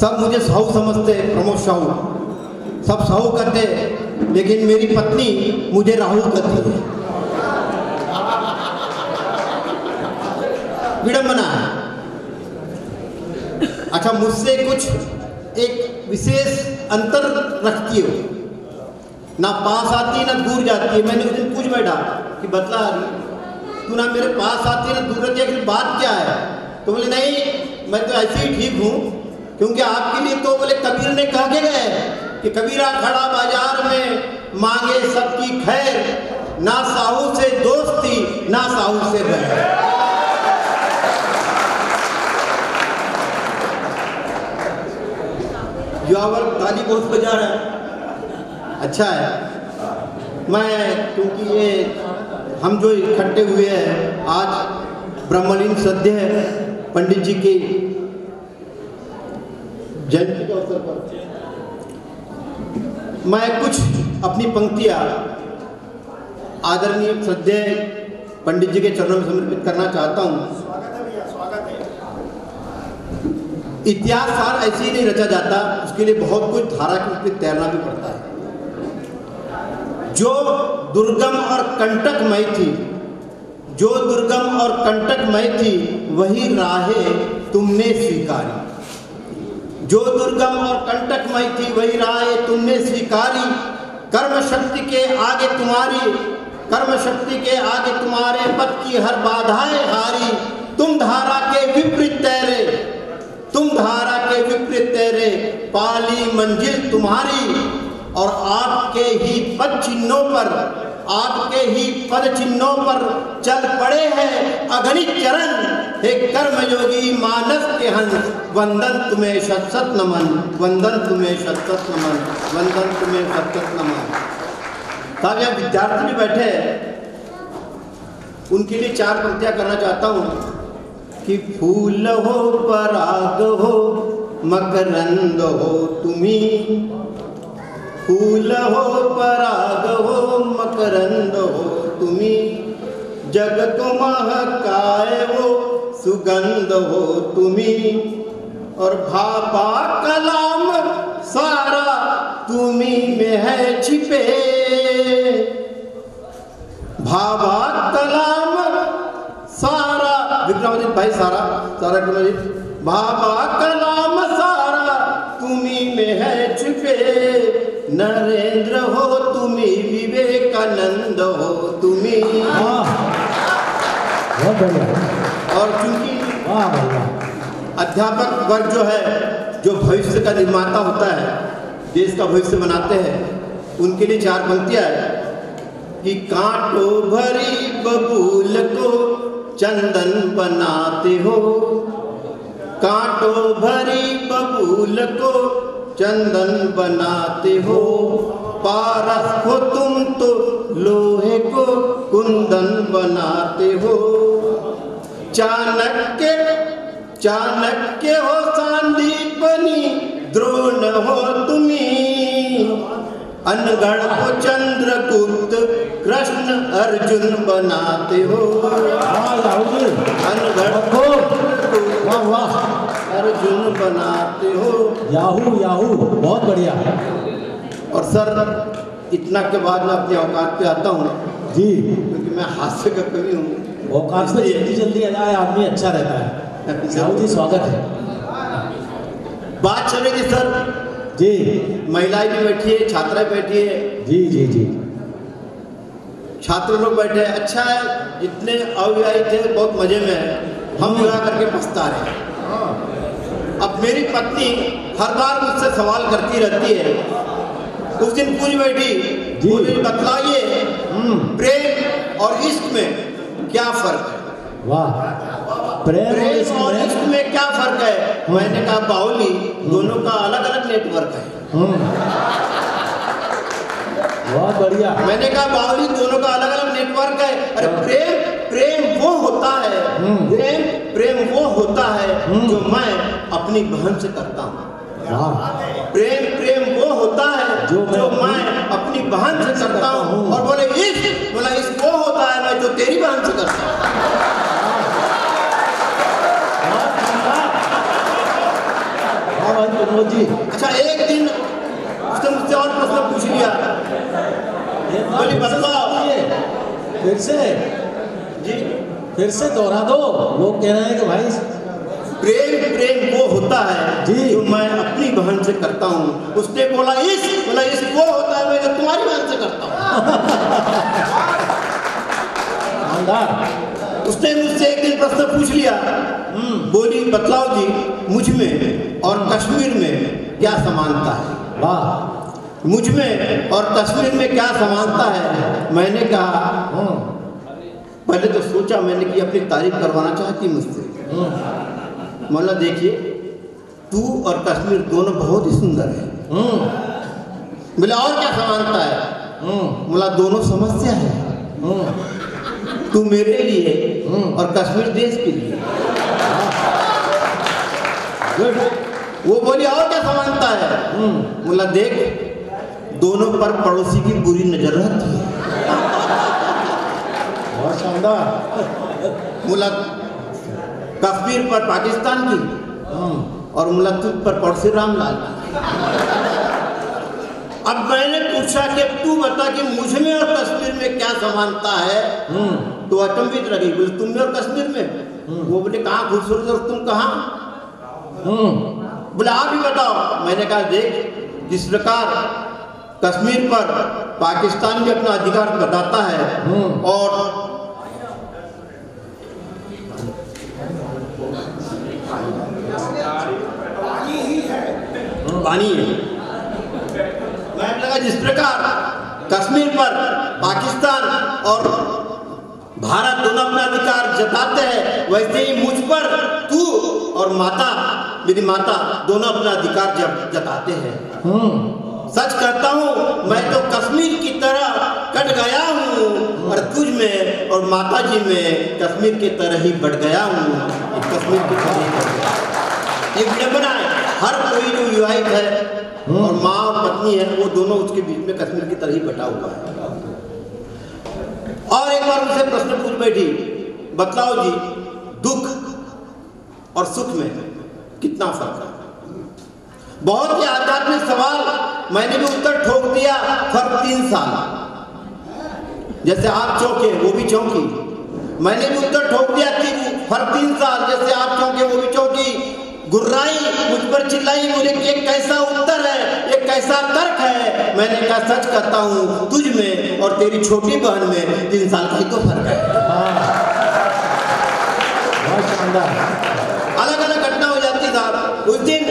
सब मुझे साहू समझते, प्रमोद साहू, सब साहू करते, लेकिन मेरी पत्नी मुझे राहुल कहती है। विडंबना है। अच्छा, मुझसे कुछ एक विशेष अंतर रखती हो, ना पास आती ना दूर जाती है। मैंने उस दिन पूछ बैठा कि बतला तू ना मेरे पास आती है ना दूर रहती है, बात क्या है? तो बोले नहीं मैं तो ऐसे ही ठीक हूँ, क्योंकि आपके लिए तो बोले कबीर ने कहा के गए कि कबीरा खड़ा बाजार में मांगे सबकी खैर, ना साहू से दोस्ती ना साहू से बैर। युवा ताली बहुत बजा रहा है, अच्छा है। मैं क्योंकि ये हम जो इकट्ठे हुए हैं आज ब्रह्मलीन सद्य है पंडित जी की जयंती के अवसर पर, मैं कुछ अपनी पंक्तियां आदरणीय श्रद्धेय पंडित जी के चरणों में समर्पित करना चाहता हूँ। इतिहास सार ऐसे ही नहीं रचा जाता, उसके लिए बहुत कुछ धारा के ऊपर तैरना भी पड़ता है। जो दुर्गम और कंटकमय थी, जो दुर्गम और कंटकमय थी वही राहें तुमने स्वीकारी। जो दुर्गम और कंटकमय थी वही राहें तुमने स्वीकारी। कर्म शक्ति के आगे तुम्हारी, कर्म शक्ति के आगे तुम्हारे पद की हर बाधाएं हारी। तुम धारा के विपरीत तैरे, तुम धारा के विपरीत तैरे, पाली मंजिल तुम्हारी। और आपके ही पद चिन्हों पर, आपके ही पद चिन्हों पर चल पड़े हैं अगणित चरण। हे कर्मयोगी मानस के हंस, वंदन तुम्हें शत शत नमन, वंदन तुम्हें शत शत नमन, वंदन तुम्हें शत शत नमन। साहब यहाँ विद्यार्थी भी बैठे हैं, उनके लिए चार पंक्तियां करना चाहता हूँ कि फूल हो पराग हो मकरंद हो तुम्ही, फूल हो पराग हो मकरंद हो तुम्ही। जग को महकाए वो सुगंध हो तुम्ही। और भापा कलाम सारा तुम्ही में है छिपे, भाभा कलाम सारा विक्रमादित्य भाई सारा सारा भाभा कलाम सारा तुम्ही में है छिपे। नरेंद्र हो तुम्ही, विवेकानंद हो तुम्ही। और चूंकि अध्यापक वर्ग जो है, जो भविष्य का निर्माता होता है, देश का भविष्य बनाते हैं, उनके लिए चार पंक्तियां है कि कांटों भरी बबूल को चंदन बनाते हो, कांटों भरी बबूल को चंदन बनाते हो। पारस हो तुम तो लोहे को कुंदन बनाते हो। चाणक्य चाणक्य हो सांदीपनी, द्रोण हो तुम्ही। अनगढ़ को चंद्रगुप्त, कृष्ण अर्जुन बनाते हो। अनगढ़ को अर्जुन बनाते हो। याहू याहू, बहुत बढ़िया। और सर इतना के बाद मैं अपने औकात पे आता हूँ जी, क्योंकि मैं हास्य का कवि हूँ। औकात पे जल्दी जल्दी आ जाए आदमी, अच्छा रहता है। याहू जी स्वागत है। बात चल रही थी सर जी, महिलाएं भी बैठी है, छात्राएं बैठी है, जी जी जी, छात्र लोग बैठे हैं। अच्छा है, जितने अविवाहित थे बहुत मजे में है, हम विवाह करके पछता रहे हैं। अब मेरी पत्नी हर बार मुझसे सवाल करती रहती है। उस दिन पूछ बैठी, बोली बतलाइए प्रेम और इश्क में क्या फर्क है? वाह, प्रेम और इश्क में क्या फर्क है? मैंने कहा बाहुली, दोनों का अलग अलग नेटवर्क है। बहुत बढ़िया। मैंने कहा बाहुली, दोनों का अलग अलग नेटवर्क है। अरे प्रेम वो होता है, प्रेम वो होता है जो मैं अपनी बहन से करता हूँ। प्रेम वो होता है जो मैं अपनी बहन से करता हूँ। और बोले इश्क वो होता है मैं जो तेरी बहन से करता हूँ। जी, अच्छा, एक दिन उसने मुझसे और प्रश्न पूछ लिया। बोली बताओ, फिर से दोहरा दो। लोग कह रहे हैं कि भाई प्रेम वो होता है जो मैं अपनी बहन से करता हूँ। उसने बोला इश्क वो होता है मैं जो तुम्हारी बहन से करता हूँ। उसने मुझसे एक दिन प्रश्न पूछ लिया। बोली बतलाओ जी, मुझ में और कश्मीर में क्या समानता है? वाह, मुझ में और कश्मीर में क्या समानता है? मैंने कहा, पहले तो सोचा मैंने कि अपनी तारीफ करवाना चाहती मुझसे। मौला देखिए, तू और कश्मीर दोनों बहुत ही सुंदर है। बोला और क्या समानता है? बोला दोनों समस्या है, तू मेरे लिए और कश्मीर देश के लिए। वो बोली और क्या समानता है? बोला देख, दोनों पर पड़ोसी की बुरी नजर रहती है। बहुत शानदार। बोला कश्मीर पर पाकिस्तान की और मुला तुझ पर पड़ोसी रामलाल। अब मैंने पूछा कि तू बता कि मुझ में और कश्मीर में क्या समानता है? तो अचंभित रही। बोले तुम में और कश्मीर में? वो बोले कहाँ खूबसूरत और तुम कहाँ? बोले आप ही बताओ। मैंने कहा देख, जिस प्रकार कश्मीर पर पाकिस्तान भी अपना अधिकार बताता है और पानी है, मैं लगा जिस प्रकार कश्मीर पर पाकिस्तान और भारत दोनों अपना अधिकार जताते हैं, वैसे ही मुझ पर तू और माता, मेरी माता, दोनों अपना अधिकार जताते हैं। सच कहता हूँ, मैं तो कश्मीर की तरह कट गया हूँ और तुझ में और माता जी में कश्मीर की तरह ही बढ़ गया हूँ। कश्मीर की तरह ही बढ़ गया। एक विडंबना है, हर कोई जो विवाहित है और माँ और पत्नी है, वो दोनों उसके बीच में कश्मीर की तरह ही बटा हुआ है। और एक बार उनसे प्रश्न पूछ बैठी, बतलाओ जी, दुख और सुख में कितना फर्क है? बहुत ही आध्यात्मिक सवाल, मैंने भी उत्तर ठोक दिया। फर्क 3 साल। जैसे आप चौंके वो भी चौंकी। मैंने भी उत्तर ठोक दिया कि फर्क 3 साल। जैसे आप चौंके वो भी चौंकी। गुर्राई, मुझ पर चिल्लाई, बोले कि एक कैसा उत्तर है, एक कैसा तर्क है? मैंने कहा सच कहता हूँ, तुझ में और तेरी छोटी बहन में 3 साल का ही तो फर्क है। बहुत शानदार। अलग अलग घटना हो जाती साहब। उस दिन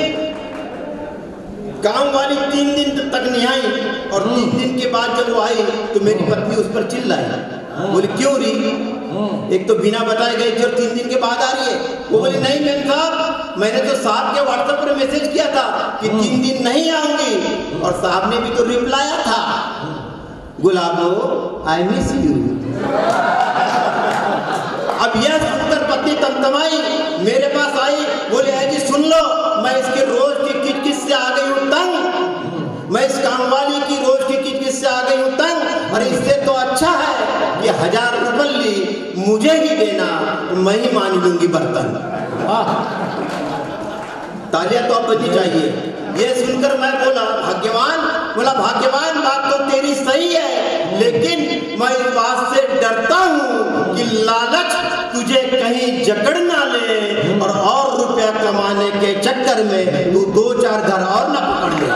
काम वाली 3 दिन तक नहीं आई और 3 दिन के बाद जब वो आई तो मेरी पत्नी उस पर चिल्लाई। बोली क्यों रही? एक तो बिना बताए गई थी और 3 दिन के बाद आ रही है। वो बोली नहीं मैम साहब, मैंने तो साहब के व्हाट्सएप पर मैसेज किया था कि 3 दिन नहीं आऊंगी और साहब ने भी तो रिप्लाई था, गुलाबो आई मिस यू। अब यह सुनकर पत्नी तमतमाई, मेरे पास आई, बोले है जी सुन लो, मैं इसके रोज की किचकिच से आ गई हूँ तंग। मैं इस कामवाली की रोज की किचकिच से आ गई हूँ तंग। और इससे तो अच्छा है कि 1000 रुपये मुझे ही देना, मैं ही मान लूंगी बर्तन। तालियां तो अब बजी चाहिए। ये सुनकर मैं बोला भाग्यवान, भाग्यवान बात तो तेरी सही है, लेकिन मैं इस बात से डरता हूँ कि लालच तुझे कहीं जकड़ ना ले और रुपया कमाने के चक्कर में तू 2-4 घर और ना पकड़ ले।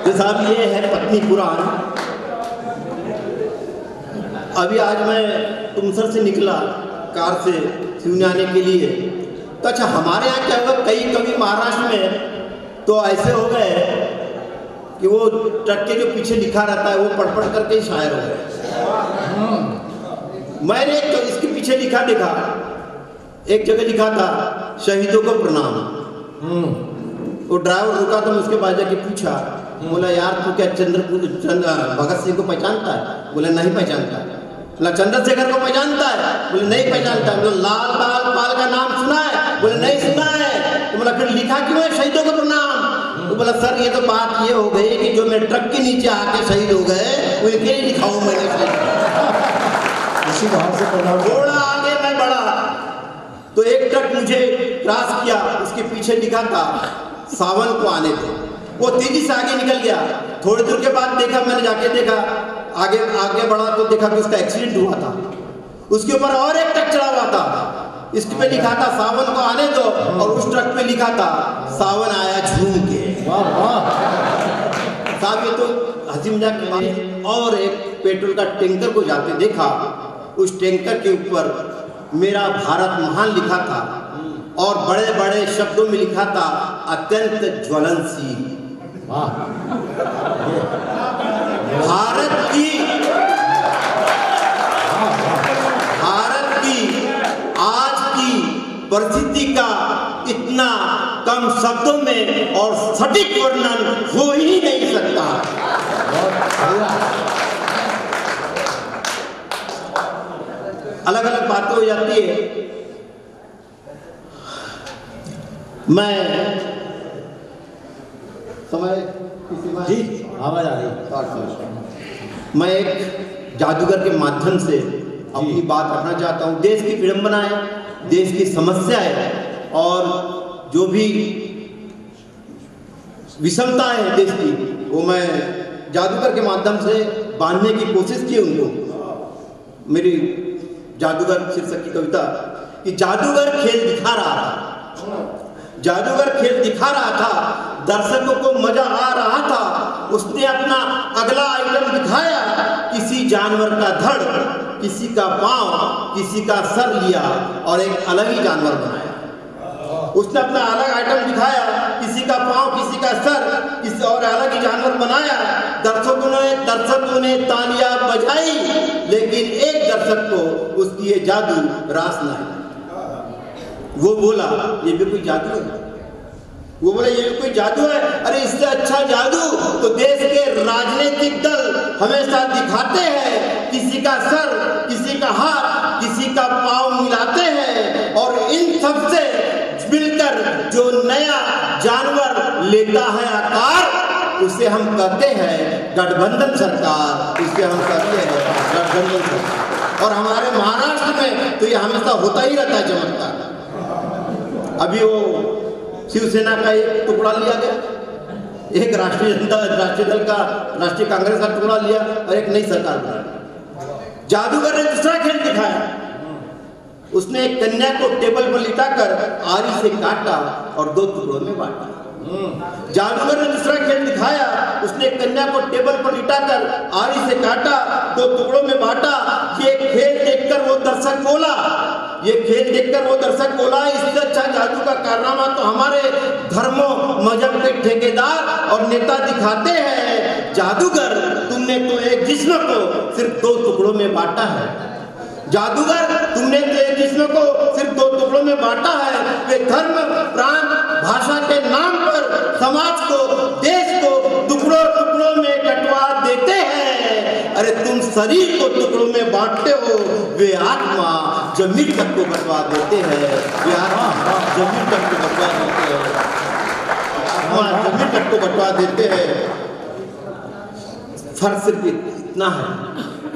तो साहब ये है पत्नी पुराण। अभी आज मैं तुमसर से निकला कार से सिवनी आने के लिए, तो अच्छा हमारे यहाँ क्या हुआ, कई कवि महाराष्ट्र में तो ऐसे हो गए कि वो ट्रक के जो पीछे लिखा रहता है वो पढ़ पढ़ करके ही शायर हो गए। मैंने तो इसके पीछे लिखा देखा, एक जगह लिखा था शहीदों को प्रणाम। वो ड्राइवर रुका तो मैं उसके पास जाके पूछा, बोला यार तू क्या भगत सिंह को पहचानता है? बोले नहीं पहचानता। बोला चंद्रशेखर को पहचानता है? बोले नहीं पहचानता। बोला लाल बाल पाल का नाम सुना है? बोले नहीं सुना है। तो बोला फिर लिखा क्यों है शहीदों को प्रणाम? तो बोला सर ये तो बात ये हो गई कि जो मेरे ट्रक के नीचे आके शहीद हो गए उनके लिए लिखा हूं मैंने। थोड़ा आगे मैं बढ़ा तो एक ट्रक मुझे क्रॉस किया, उसके पीछे लिखा था सावन को आने दो। वो तेजी से आगे निकल गया। थोड़ी दूर के बाद देखा, मैंने जाके देखा, आगे आगे बढ़ा तो देखा कि उसका एक्सीडेंट हुआ था। उसके ऊपर और एक ट्रक चढ़ा हुआ था, इसके पे लिखा था सावन को आने दो, और उस ट्रक पे लिखा था सावन आया झूम के। साहब ये तो हंसी मजाक की बात। और एक पेट्रोल का टैंकर को जाते देखा, उस टैंकर के ऊपर मेरा भारत महान लिखा था और बड़े बड़े शब्दों में लिखा था अत्यंत ज्वलनशील। भारत की आज की परिस्थिति का इतना कम शब्दों में और सटीक वर्णन हो ही नहीं सकता। अलग अलग बातें हो जाती है। मैं समय जी आवाज आ रही। मैं एक जादूगर के माध्यम से अपनी बात रखना चाहता हूँ। देश की विडंबना है, देश की समस्या है, और जो भी विषमता है देश की, वो मैं जादूगर के माध्यम से बांधने की कोशिश की उनको। मेरी जादूगर शीर्षक की कविता कि जादूगर खेल दिखा रहा था, जादूगर खेल दिखा रहा था, दर्शकों को मजा आ रहा था। उसने अपना अगला आइटम दिखाया, किसी जानवर का धड़, किसी का पांव, किसी का सर लिया और एक अलग ही जानवर बनाया। उसने अपना अलग आइटम दिखाया, किसी का पांव, किसी का सर, किसी और अलग ही जानवर बनाया। दर्शकों ने तालियां बजाई, लेकिन एक दर्शक को उसकी ये जादू रास न आया। वो बोला ये भी कोई जादू है? वो बोला ये भी कोई जादू है? अरे इससे अच्छा जादू तो देश के राजनीतिक दल हमेशा दिखाते हैं। किसी का सर, किसी का हाथ, किसी का पांव मिलाते हैं, और इन सब से मिलकर जो नया जानवर लेता है आकार, उसे हम कहते हैं गठबंधन सरकार। इसे हम कहते हैं गठबंधन सरकार। और हमारे महाराष्ट्र में तो ये हमेशा होता ही रहता है चमत्कार। अभी वो शिवसेना का एक टुकड़ा लिया गया, एक राष्ट्रीय दल का, राष्ट्रीय कांग्रेस का टुकड़ा लिया और एक नई सरकार बनाई। जादूगर ने दूसरा खेल दिखाया। उसने एक कन्या को टेबल पर लिटाकर आरी से काटा और 2 टुकड़ों में बांटा। जादूगर ने दूसरा खेल दिखाया। उसने एक कन्या को टेबल पर लिटाकर आरी से काटा, 2 टुकड़ों में बांटा। ये खेल देखकर वो दर्शक बोला, ये खेल देखकर वो दर्शक बोला, इससे अच्छा जादू का कारनामा तो हमारे धर्मों मजहब के ठेकेदार और नेता दिखाते हैं। जादूगर तुमने तो एक जिस्म को सिर्फ 2 टुकड़ों में बांटा है। जादूगर तुमने तो एक जिस्म को सिर्फ 2 टुकड़ों में बांटा है। वे धर्म, प्रांत, भाषा के नाम पर समाज को, देश को टुकड़ों टुकड़ों में कटवा देते हैं। अरे तुम शरीर को टुकड़ों में बांटते हो, वे आत्मा जमीन तक को बंटवा देते हैं। वे आत्मा जमीन तक को बंटवा देते हैं, जमीन तक को बंटवा देते हैं। फर्क सिर्फ इतना है,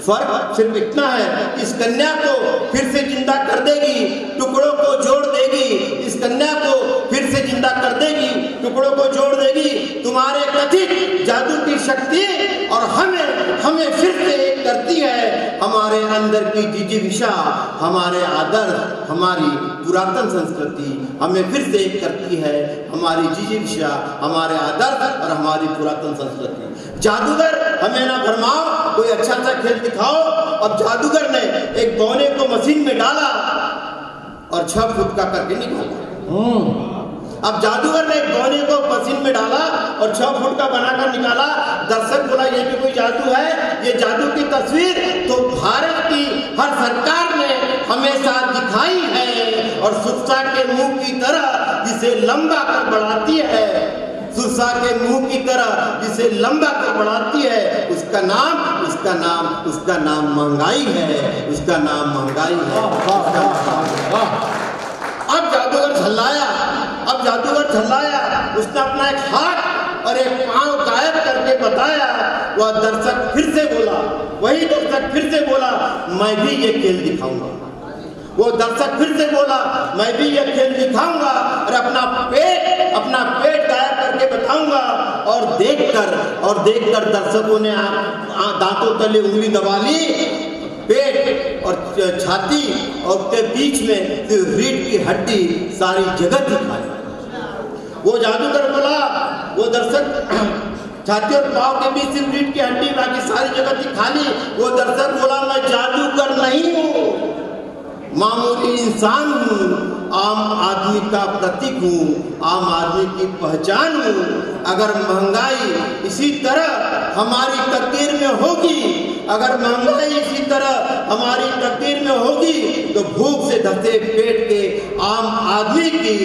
फर्क सिर्फ इतना है, इस कन्या को फिर से जिंदा कर देगी, टुकड़ों को जोड़ देगी। इस कन्या को फिर से जिंदा कर देगी, टुकड़ों को जोड़ देगी। तुम्हारे कथित जादू की शक्ति और हमें हमें फिर से एक करती है। हमारे अंदर की जिजीविषा, हमारे आदर्श, हमारी पुरातन संस्कृति हमें फिर से एक करती है। हमारी जिजीविषा, हमारे आदर्श और हमारी पुरातन संस्कृति। जादूगर हमें ना भरमाओ, कोई अच्छा सा खेल दिखाओ। अब जादूगर ने एक बौने को मशीन में डाला और 6 फुट का करके निकाला। अब जादूगर ने एक बौने को मशीन में डाला और 6 फुट का बनाकर निकाला। दर्शक बोला ये भी कोई जादू है, ये जादू की तस्वीर तो भारत की हर सरकार ने हमेशा दिखाई है। और सुरसा के मुंह की तरह जिसे लंबा कर बढ़ाती है, सुरसा के मुंह की तरह जिसे लंबा कर बढ़ाती है, उसका नाम महंगाई है, उसका नाम महंगाई है। अब जादूगर झल्लाया, उसने अपना एक हाथ और एक पांव गायब करके बताया। वह दर्शक फिर से बोला, वही दर्शक फिर से बोला, मैं भी ये खेल दिखाऊंगा। वो दर्शक फिर से बोला, मैं भी ये खेल दिखाऊंगा और अपना पेट गायब करके बताऊंगा। और देखकर दर्शकों ने दांतों तले उंगली दबा ली। पेट और छाती और उसके बीच में रीढ़ की हड्डी सारी जगह दिखाई। वो जादूगर बोला, वो दर्शक छाती और पाँव के बीच से रीढ़ की हड्डी बाकी सारी जगह दिखा ली। वो दर्शक बोला, मैं जादूगर नहीं हूँ, मामूली इंसान हूँ, आम आदमी का प्रतीक हूँ, आम आदमी की पहचान हूँ। अगर महंगाई इसी तरह हमारी तकदीर में होगी, अगर महंगाई इसी तरह हमारी तकदीर में होगी, तो भूख से धसे पेट के आम आदमी की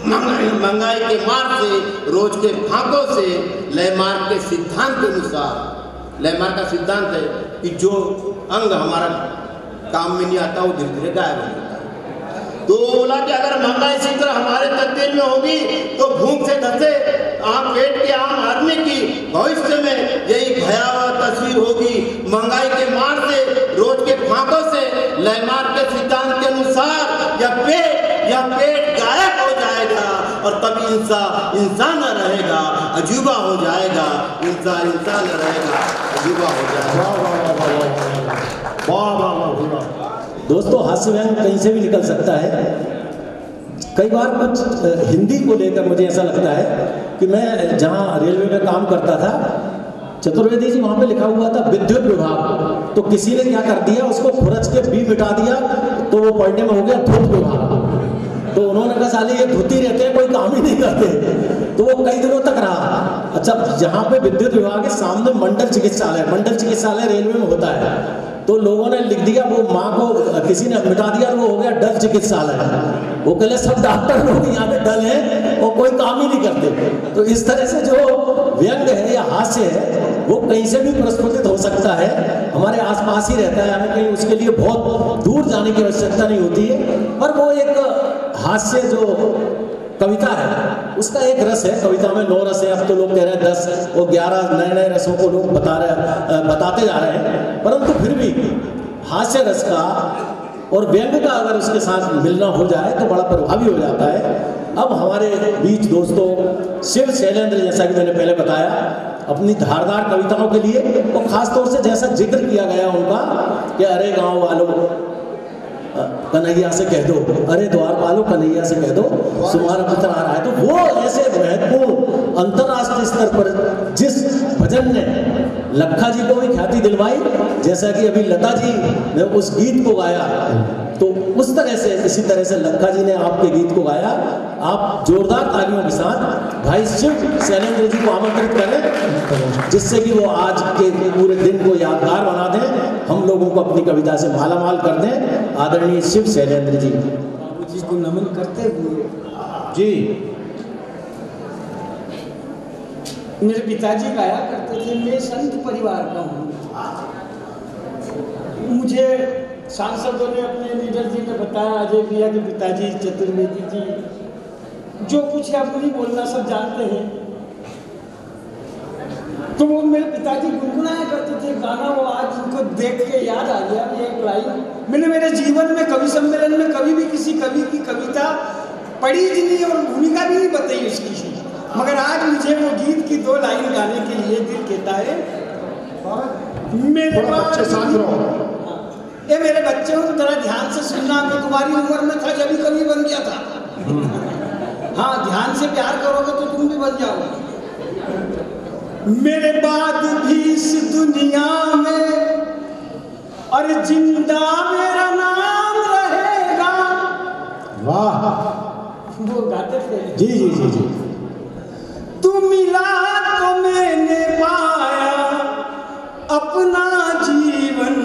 महंगाई के मार से, रोज के फाकों से, लैमार के सिद्धांत के अनुसार, लैमार का सिद्धांत है कि जो अंग हमारा काम में नहीं आता वो धीरे धीरे गायब हो जाता है। तो बोला कि अगर महंगाई इसी तरह हमारे तकदीर में होगी, तो भूख से धसे पेट के आम आदमी की भविष्य में यही भयावह तस्वीर होगी। महंगाई के मार से, रोज के फाकों से, लैमार के सिद्धांत के अनुसार यह पेट गायब हो जाएगा और तभी इंसान न रहेगा, अजूबा हो जाएगा। इंसान न रहेगा, अजूबा हो जाएगा। दोस्तों, हास्य व्यंग कहीं से भी निकल सकता है। कई बार कुछ हिंदी को लेकर मुझे ऐसा लगता है कि मैं जहाँ रेलवे में काम करता था, चतुर्वेदी जी, वहाँ पे लिखा हुआ था विद्युत विभाग, तो किसी ने क्या कर दिया, उसको खुरच के बी मिटा दिया, तो वो पढ़ने में हो गया धुत विभाग। तो उन्होंने कहा साले ये धुती रहते हैं, कोई काम ही नहीं करते, तो वो कई दिनों तक रहा। अच्छा, जहाँ पे विद्युत विभाग के सामने मंडल चिकित्सालय रेलवे में होता है, तो लोगों ने लिख दिया, वो माँ को किसी ने मिटा दिया, वो हो गया डल चिकित्सालय। वो कहले सब डॉक्टर लोग यहाँ पे डल हैं और कोई काम ही नहीं करते। तो इस तरह से जो व्यंग है या हास्य है, वो कहीं से भी प्रस्फुटित हो सकता है, हमारे आसपास ही रहता है, हमें कहीं उसके लिए बहुत दूर जाने की आवश्यकता नहीं होती है। पर वो एक हास्य जो कविता है, उसका एक रस है। कविता में 9 रस है, अब तो लोग कह रहे हैं 10 और 11 नए रसों को लोग बताते जा रहे हैं, परंतु फिर भी हास्य रस का और व्यंग का अगर उसके साथ मिलना हो जाए तो बड़ा प्रभावी हो जाता है। अब हमारे बीच दोस्तों शिव शैलेंद्र, जैसा कि मैंने पहले बताया, अपनी धारदार कविताओं के लिए और खासतौर से जैसा जिक्र किया गया उनका कि अरे गाँव वालों कन्हैया से कह दो, अरे द्वारपालों कन्हैया से कह दो, तुम्हारा पुत्र आ रहा है, तो वो ऐसे महत्वपूर्ण अंतर्राष्ट्रीय स्तर पर जिस भजन ने लखा जी को भी ख्याति दिलवाई, जैसा कि अभी लता जी ने उस गीत को गाया, तो उस तरह से इसी तरह से लखा जी ने आपके गीत को गाया। आप जोरदार तालियों के साथ भाई शिव शैलेंद्र जी को आमंत्रित करें, जिससे कि वो आज के पूरे दिन को यादगार बना दें, हम लोगों को अपनी कविता से मालामाल कर दें। आदरणीय शिव शैलेंद्र जी को नमन करते हुए जी। मेरे पिताजी गाया करते थे, मैं संत परिवार का हूँ। मुझे सांसदों ने, अपने लीडर जी ने बताया, अजय भैया के पिताजी चतुर्वेदी जी, जो कुछ है अपनी बोलना सब जानते हैं। तो वो मेरे पिताजी गुनगुनाया करते थे गाना, वो आज उनको देख के याद आ गया। एक लाइन मैंने मेरे जीवन में कवि सम्मेलन में कभी भी किसी कवि की कविता पढ़ी नहीं और भूमिका भी नहीं बताई उसकी, मगर आज मुझे वो गीत की 2 लाइन गाने के लिए दिल कहता है। मेरे बच्चे साथ रहो। ये मेरे बच्चे हो, जरा ध्यान से सुनना। मैं तुम्हारी उम्र में था जब भी कवि बन गया था। हाँ, ध्यान से प्यार करोगे तो तुम भी बन जाओगे। मेरे बाद भी इस दुनिया में और जिंदा मेरा नाम रहेगा। वाह, वो गाते थे। जी जी जी जी। तू मिला तो मैंने पाया अपना जीवन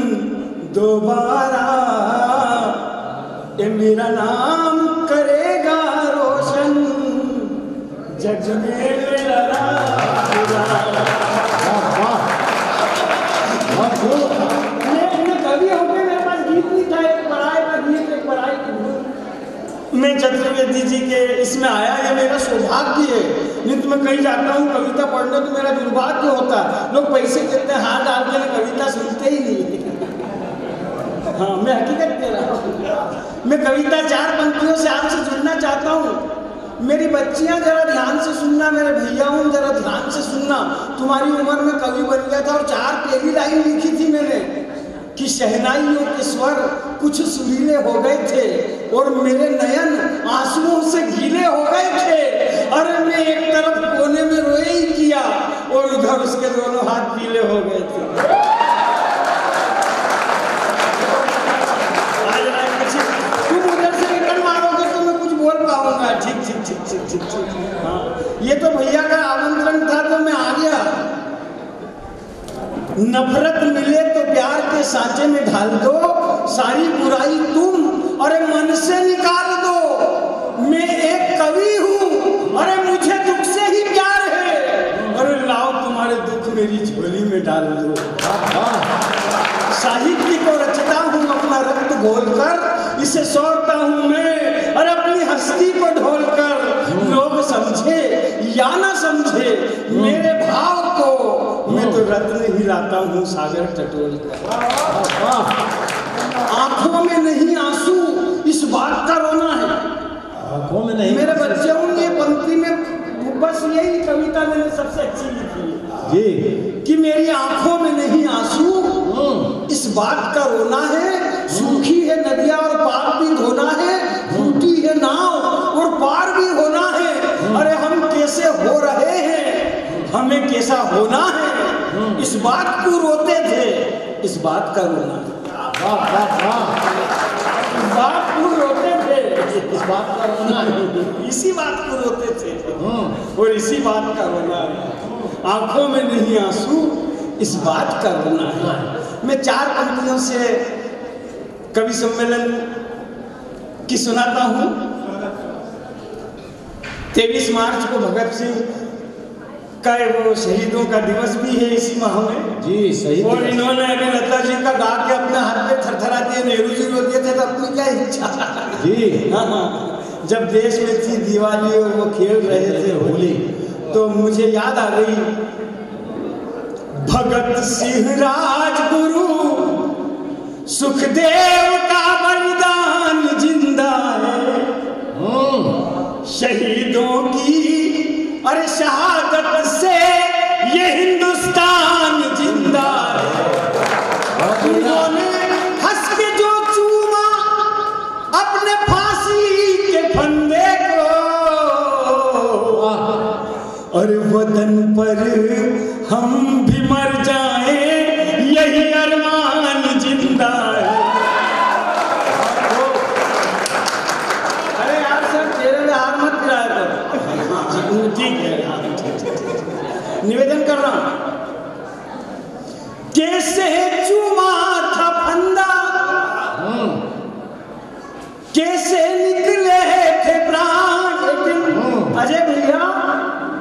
दोबारा, ये मेरा नाम करेगा रोशन जग में मेरा कवि हो गए। मेरे पास गीत नहीं था, एक पढ़ाई का गीत, एक पढ़ाई की धुन। मैं चतुर्वेदी जी के इसमें आया, ये मेरा सौभाग्य है। नहीं तो मैं कहीं जाता हूँ कविता पढ़ने तो मेरा दुर्भाग्य होता है। लोग पैसे देते हैं, हाथ डाल के कविता सुनते ही नहीं। हाँ, मैं हकीकत कह रहा हूँ। मैं कविता 4 पंक्तियों से आपसे जुड़ना चाहता हूँ। मेरी बच्चियां जरा ध्यान से सुनना, मेरे भैया हूँ जरा ध्यान से सुनना। तुम्हारी उम्र में कवि बन गया था और 4 पहली लाइन लिखी थी मैंने कि शहनाइयों के स्वर कुछ सुरीले हो गए थे और मेरे नयन आंसुओं से गीले हो गए थे। अरे मैं एक तरफ कोने में रोए ही किया और उधर उसके दोनों हाथ गीले हो गए थे। तुम उधर से रिटर्न मारोगे तो मैं कुछ बोल पाऊंगा। ठीक ठीक ठीक ठीक ठीक ठीक। हाँ, ये तो भैया का आमंत्रण था तो मैं आ गया। नफरत मिले तो प्यार के सांचे में ढाल दो, सारी बुराई तुम अरे मन से निकाल दो। मैं एक कवि हूँ, अरे मुझे दुख से ही प्यार है, अरे लाओ तुम्हारे दुख मेरी झोली में डाल दो। साहित्य को रचता हूँ अपना रक्त घोलकर, इसे सौंपता हूँ मैं अरे अपनी हस्ती को ढोलकर। लोग समझे या ना समझे मेरे भाव को, मैं तो रत्न हिलाता हूँ सागर टटोल कर। आंखों में नहीं आंसू इस बात का रोना है। आंखों में नहीं। मेरे बच्चे होंगे पंक्ति में बस यही कविता मैंने सबसे अच्छी लिखी है जी, कि मेरी आंखों में नहीं आंसू इस बात का रोना है। सूखी है नदियां और पार भी धोना है, टूटी है नाव और पार भी होना है। अरे हम कैसे हो रहे हैं, हमें कैसा होना है, इस बात को रोते थे, इस बात का रोना। वाह वाह वाह, इस बात को रोते थे, इस बात का रोना है, इसी बात को रोते थे और इसी बात का रोना है। आंखों में नहीं आंसू इस बात का रोना है। मैं 4 पंक्तियों से कवि सम्मेलन की सुनाता हूँ। 23 मार्च को भगत सिंह का वो शहीदों का दिवस भी है इसी माह में। जी सही। और इन्होंने अभी लता जी का गा के अपने हाथ पे थरथरा दिए, नेहरू जी रो दिए थे तो अपनी क्या इच्छा जी। हाँ, जब देश में थी दिवाली और वो खेल रहे थे होली तो मुझे याद आ गई भगत सिंह राजगुरु सुखदेव का बलिदान जिंदा है। शहीदों की अरे शहादत से ये हिंदुस्तान जिंदा है। उन्होंने हंस के जो चूमा अपने फांसी के फंदे को, और वतन पर हम भी मर जाएं यही अरमान जिंदा है। अरे यार सर तेरे में हार मत गिराया करो। ठीक है, निवेदन कर रहा हूं। कैसे चूमा था फंदा, कैसे निकले थे प्राण। लेकिन अजय भैया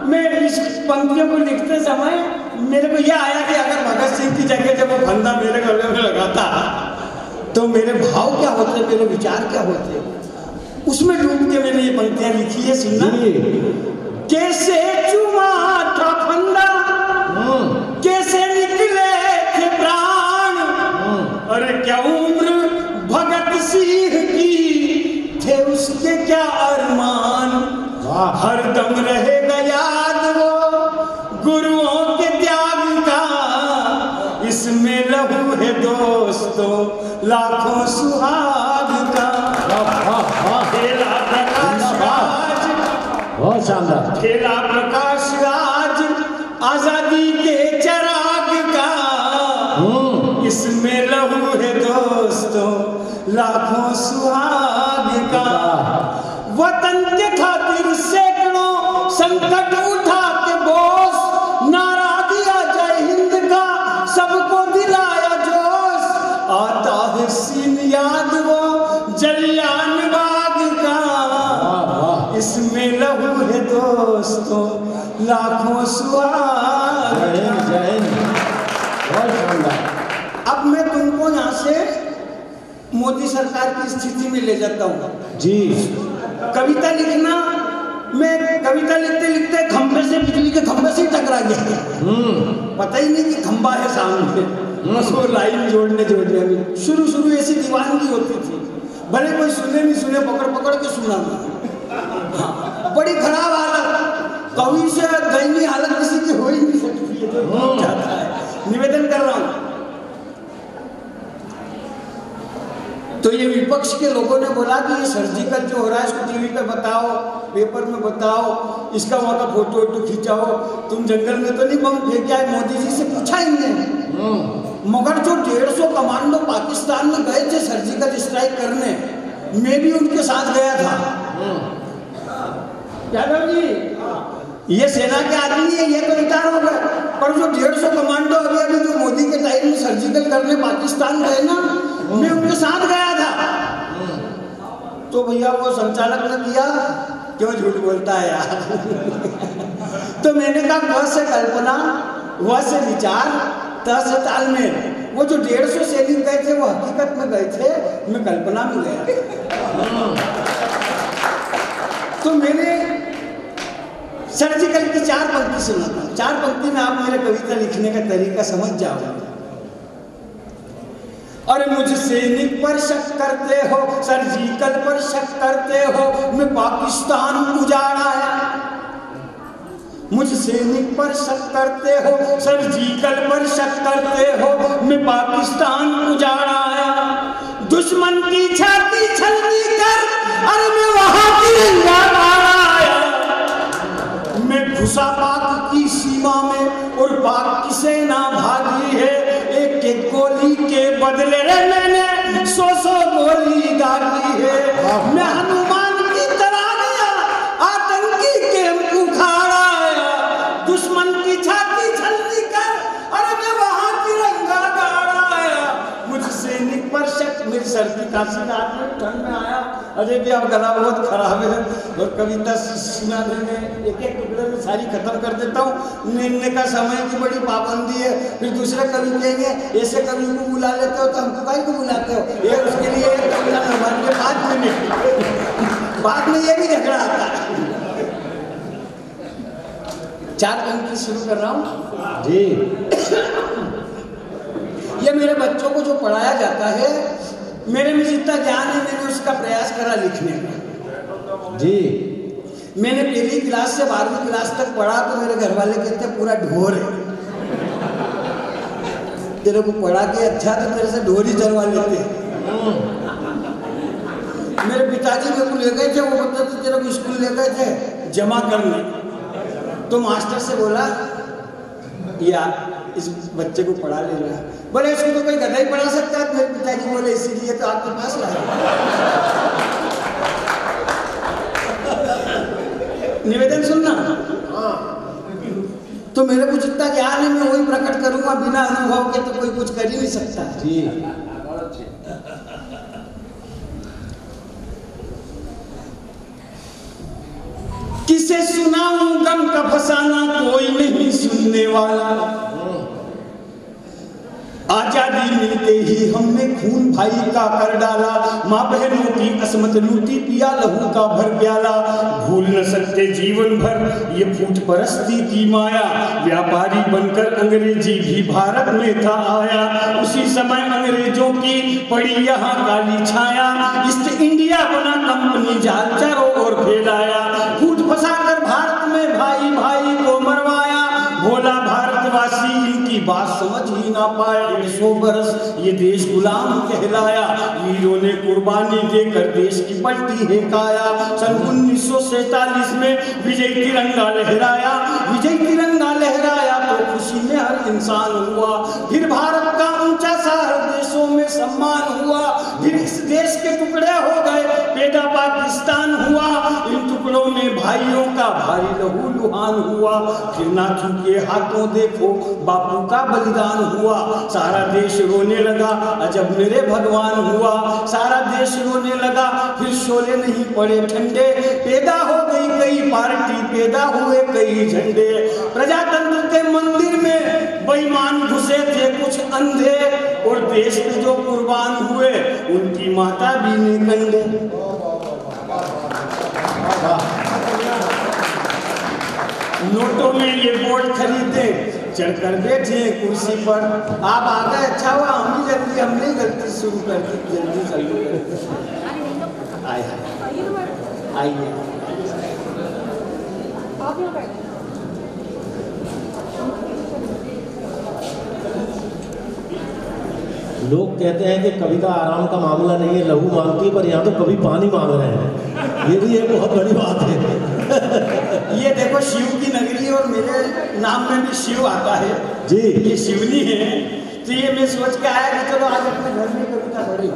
मैं इस पंक्तियों को लिखते समय मेरे को यह आया कि अगर भगत सिंह की जगह जब वो फंदा मेरे गले में लगाता तो मेरे भाव क्या होते, मेरे विचार क्या होते, उसमें डूब के मैंने ये पंक्तियां लिखी है। सुनना। कैसे चूमा था फंदा, कैसे निकले थे प्राण। अरे क्या उम्र भगत सिंह की, थे उसके क्या अरमान। हर दम रहेगा याद वो गुरुओं के त्याग का, दोस्तों लाखों सुहाग का, खेला प्रकाश राज, बहुत शानदार, खेला प्रकाश राज आजादी के चराग का, इसमें लहू है दोस्तों लाखों सुहाग का। वतन के खातिर सैकड़ों संकट उठा के बोस, नारा दिया जय हिंद का, सबको दिलाया जोश, आता है सीन याद वो जलियान बाग का, इसमें लहू है दोस्तों लाखों सुहाग का। अब मैं तुमको यहाँ से मोदी सरकार की स्थिति में ले जाता हूँ जी। कविता लिखना, मैं कविता लिखते लिखते खंबे से, बिजली के खंबे से ही टकरा गया, पता ही नहीं कि खंबा है सामने, बस वो लाइन जोड़ने में शुरू ऐसी दीवानगी होती थी, भले कोई सुने नहीं सुने, पकड़ के सुना। हाँ, बड़ी खराब हालत, कवि से दयनीय हालत किसी की हो ही नहीं सकती है। निवेदन कर रहा हूँ। तो ये विपक्ष के लोगों ने बोला कि ये सर्जिकल जो हो रहा है इसको टीवी पे बताओ, पेपर में बताओ, इसका वहाँ का फोटो खींचाओ, तुम जंगल में तो नहीं बम फेंका है, मोदी जी से पूछा ही नहीं। मगर जो 150 कमांडो पाकिस्तान में गए थे सर्जिकल स्ट्राइक करने, मैं भी उनके साथ गया था। यादव जी, ये सेना के आदमी है, ये तो रिटायर हो गए, पर जो 150 कमांडो अभी जो मोदी के टाइम में सर्जिकल करने पाकिस्तान गए ना, मैं उनके साथ गया था। तो भैया वो संचालक ने किया, क्यों झूठ बोलता है यार। तो मैंने कहा व से कल्पना, व से विचार, त से तालमेल। वो जो 150 सैनिक गए थे वो हकीकत में गए थे, मैं कल्पना में गया। तो मैंने सर्जिकल की 4 पंक्ति सुना था। 4 पंक्ति में आप मेरे कविता लिखने का तरीका समझ जाओगे। और मुझ सैनिक पर शक करते हो, सर्जिकल पर शक करते हो, मैं पाकिस्तान उजाड़ाया। मुझ सैनिक पर शक करते हो, सर्जिकल पर शक करते हो, मैं पाकिस्तान उजाड़ाया। दुश्मन की छाती छलनी कर, अरे मैं वहां तिरंगा गाड़ाया। मैं घुसा पाक की सीमा में और पाक की सेना भागी है। एक गोली के बदले मैंने 100 गोली दागी है। मैं हनुमान की तरह गया, आतंकी के उखाड़ा। दुश्मन की छाती छलनी कर, अरे मैं वहां तिरंगा गाड़ा। मुझ सैनिक पर शक, मेरी सर्दी काशी रात में ठंड में आया, अजय भी अब गला बहुत खराब है और कविता सुनाने में एक टुकड़े में सारी खत्म कर देता हूँ। निर्णय का समय की बड़ी पाबंदी है। फिर दूसरे कवि कहेंगे ऐसे कवि को बुला लेते हो तो हमको काहे को बुलाते हो, ये उसके लिए कविता नंबर के 5 मिनट बाद में ये भी झगड़ा आता है। 4 पंक्ति शुरू कर रहा हूँ जी। ये मेरे बच्चों को जो पढ़ाया जाता है, मेरे में जितना ज्ञान है मैंने उसका प्रयास करा लिखने का जी। मैंने 1ली क्लास से 12वीं क्लास तक पढ़ा तो मेरे घर वाले कहते पूरा ढोर है, तेरे को पढ़ा के अच्छा तो तेरे से ढोर ही चलवा लेते। मेरे पिताजी मेरे को ले गए थे, वो बोलते थे तेरे को स्कूल ले गए थे जमा करने, तो मास्टर से बोला यार इस बच्चे को पढ़ा ले रहा, बोले इसको तो कोई गधा ही पढ़ा सकता है। मेरे पिताजी बोले इसीलिए तो आपके पास लाया। निवेदन सुनना। तो मेरे को जितना ज्ञान है मैं वही प्रकट करूंगा, बिना अनुभव के तो कोई कुछ कर ही नहीं सकता जी। किसे सुनाऊं गम का फसाना, कोई नहीं सुनने वाला। आजादी मिलते ही हमने खून भाई का कर डाला, माँ बहनों की असमत लूटी, पिया लहू का भर प्याला। भूल न सकते जीवन भर ये फूट परस्ती की माया, व्यापारी बनकर अंग्रेजी भी भारत में था आया। उसी समय अंग्रेजों की पड़ी यहाँ काली छाया, ईस्ट इंडिया बना कंपनी जाल चारों ओर फैलाया। फूट फंसा कर भारत में भाई भाई को मरवाया, भोला भारतवासी इनकी बात समझ ही ना पाया। 100 बरस ये देश गुलाम कहलाया, वीरों ने कुर्बानी देकर देश की पलटी है काया। सन 1947 में विजय तिरंगा लहराया, विजय तिरंगा लहराया तो खुशी में हर इंसान हुआ। फिर भारत का ऊंचा सा हर देशों में सम्मान हुआ। फिर इस देश के टुकड़े हो गए, पैदा पाकिस्तान हुआ। इन टुकड़ों में भाइयों का भारी लहू लुहान हुआ। फिर नाथू के हाथों देखो बापू का बलिदान हुआ। सारा देश रोने लगा, अजब मेरे भगवान हुआ। सारा देश रोने लगा, फिर शोले नहीं पड़े ठंडे। पैदा हो गई कई पार्टी, पैदा हुए कई झंडे। प्रजातंत्र के मंदिर में बेईमान घुसे थे कुछ अंधे, और देश में जो कुर्बान हुए उनकी माता भी ने कंडे। नोटों में ये वोट खरीदे, चढ़कर बैठे कुर्सी पर। आप आ गए, अच्छा हुआ, हम ही जल्दी, हमने गलती शुरू कर दी, जल्दी चालू कर। आइए लोग कहते हैं कि कविता आराम का मामला नहीं है, लहू मांगती है, पर यहाँ तो कभी पानी मांग रहे हैं। ये भी एक बहुत बड़ी बात है। ये देखो शिव की नगरी, और मेरे नाम में भी शिव आता है जी। ये शिवनी है, तो ये मैं सोच के आया कि चलो आज अपने घर में कविता पढ़ी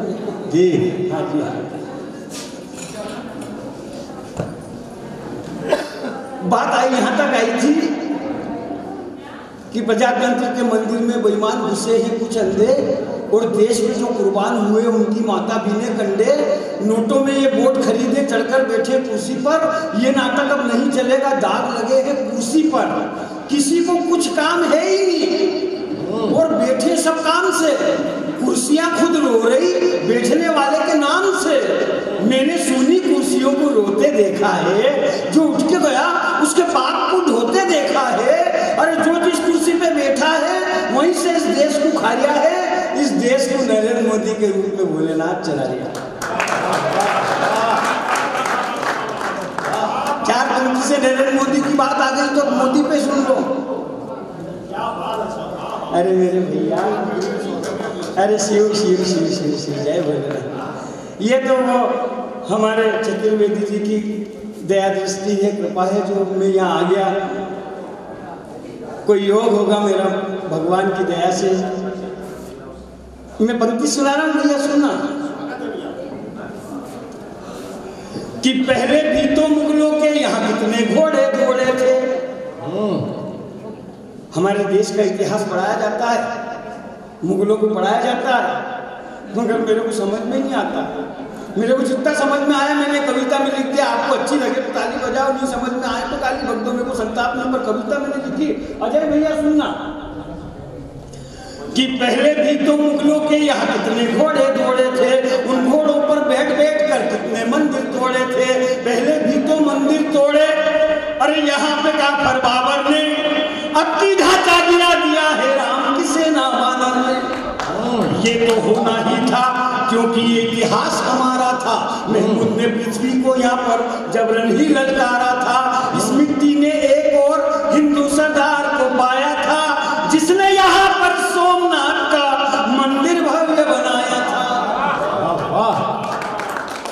जी। हाँ जी। बात आई यहाँ तक आई थी कि प्रजातंत्र के मंदिर में बेईमान घुसे हैं कुछ अंधे, और देश में जो कुर्बान हुए उनकी माता बीने कंडे। नोटों में ये वोट खरीदे, चढ़कर बैठे कुर्सी पर। ये नाटक अब नहीं चलेगा, दाग लगे हैं कुर्सी पर। किसी को कुछ काम है ही नहीं, और बैठे सब काम से। कुर्सियां खुद रो रही बैठने वाले के नाम से। मैंने सुनी कुर्सियों को रोते देखा है, जो उठ के गया उसके पाप को धोते देखा है। अरे जो जिस कुर्सी पे बैठा है वहीं से इस देश को खा लिया है। इस देश को नरेंद्र मोदी के रूप में भोलेनाथ चला लिया। 4 पंक्ति से नरेंद्र मोदी की बात आ गई तो मोदी पे सुन लो। अरे मेरे भैया, अरे शिव शिव शिव शिव शिव जय भोलेनाथ। ये तो वो हमारे चतुर्वेदी जी की दया दृष्टि है, कृपा है जो मैं यहाँ आ गया। कोई योग होगा मेरा भगवान की दया से। मैं पंक्ति सुना रहा हूँ भैया, सुनना कि पहले भी तो मुगलों के यहाँ कितने घोड़े घोड़े थे। हमारे देश का इतिहास पढ़ाया जाता है, मुगलों को पढ़ाया जाता है, मगर मेरे को समझ में नहीं आता। मेरे को जितना समझ में आया मैंने कविता में लिख दिया। आपको अच्छी लगे तो ताली बजाओ, नहीं समझ में आए तो गाली बक दो, मेरे को संताप नहीं, पर कविता मैंने लिखी। अजय भैया सुनना कि पहले भी तो मुगलों के यहाँ कितने घोड़े दौड़े थे, उन घोड़ों पर बैठ बैठ कर कितने मंदिर तोड़े थे। पहले भी तो मंदिर तोड़े, अरे यहाँ पे काफर बाबर ने अपनी ढांचा गिरा दिया है राम की सेना बानर ने। ये तो होना ही था क्योंकि ये इतिहास हमारा था। महमूद ने पृथ्वी को यहाँ पर जबरन ही ललकारा था। इस मिट्टी ने एक और हिंदू सरदार को पाया था, जिसने यहाँ पर सोमनाथ का मंदिर भव्य बनाया था।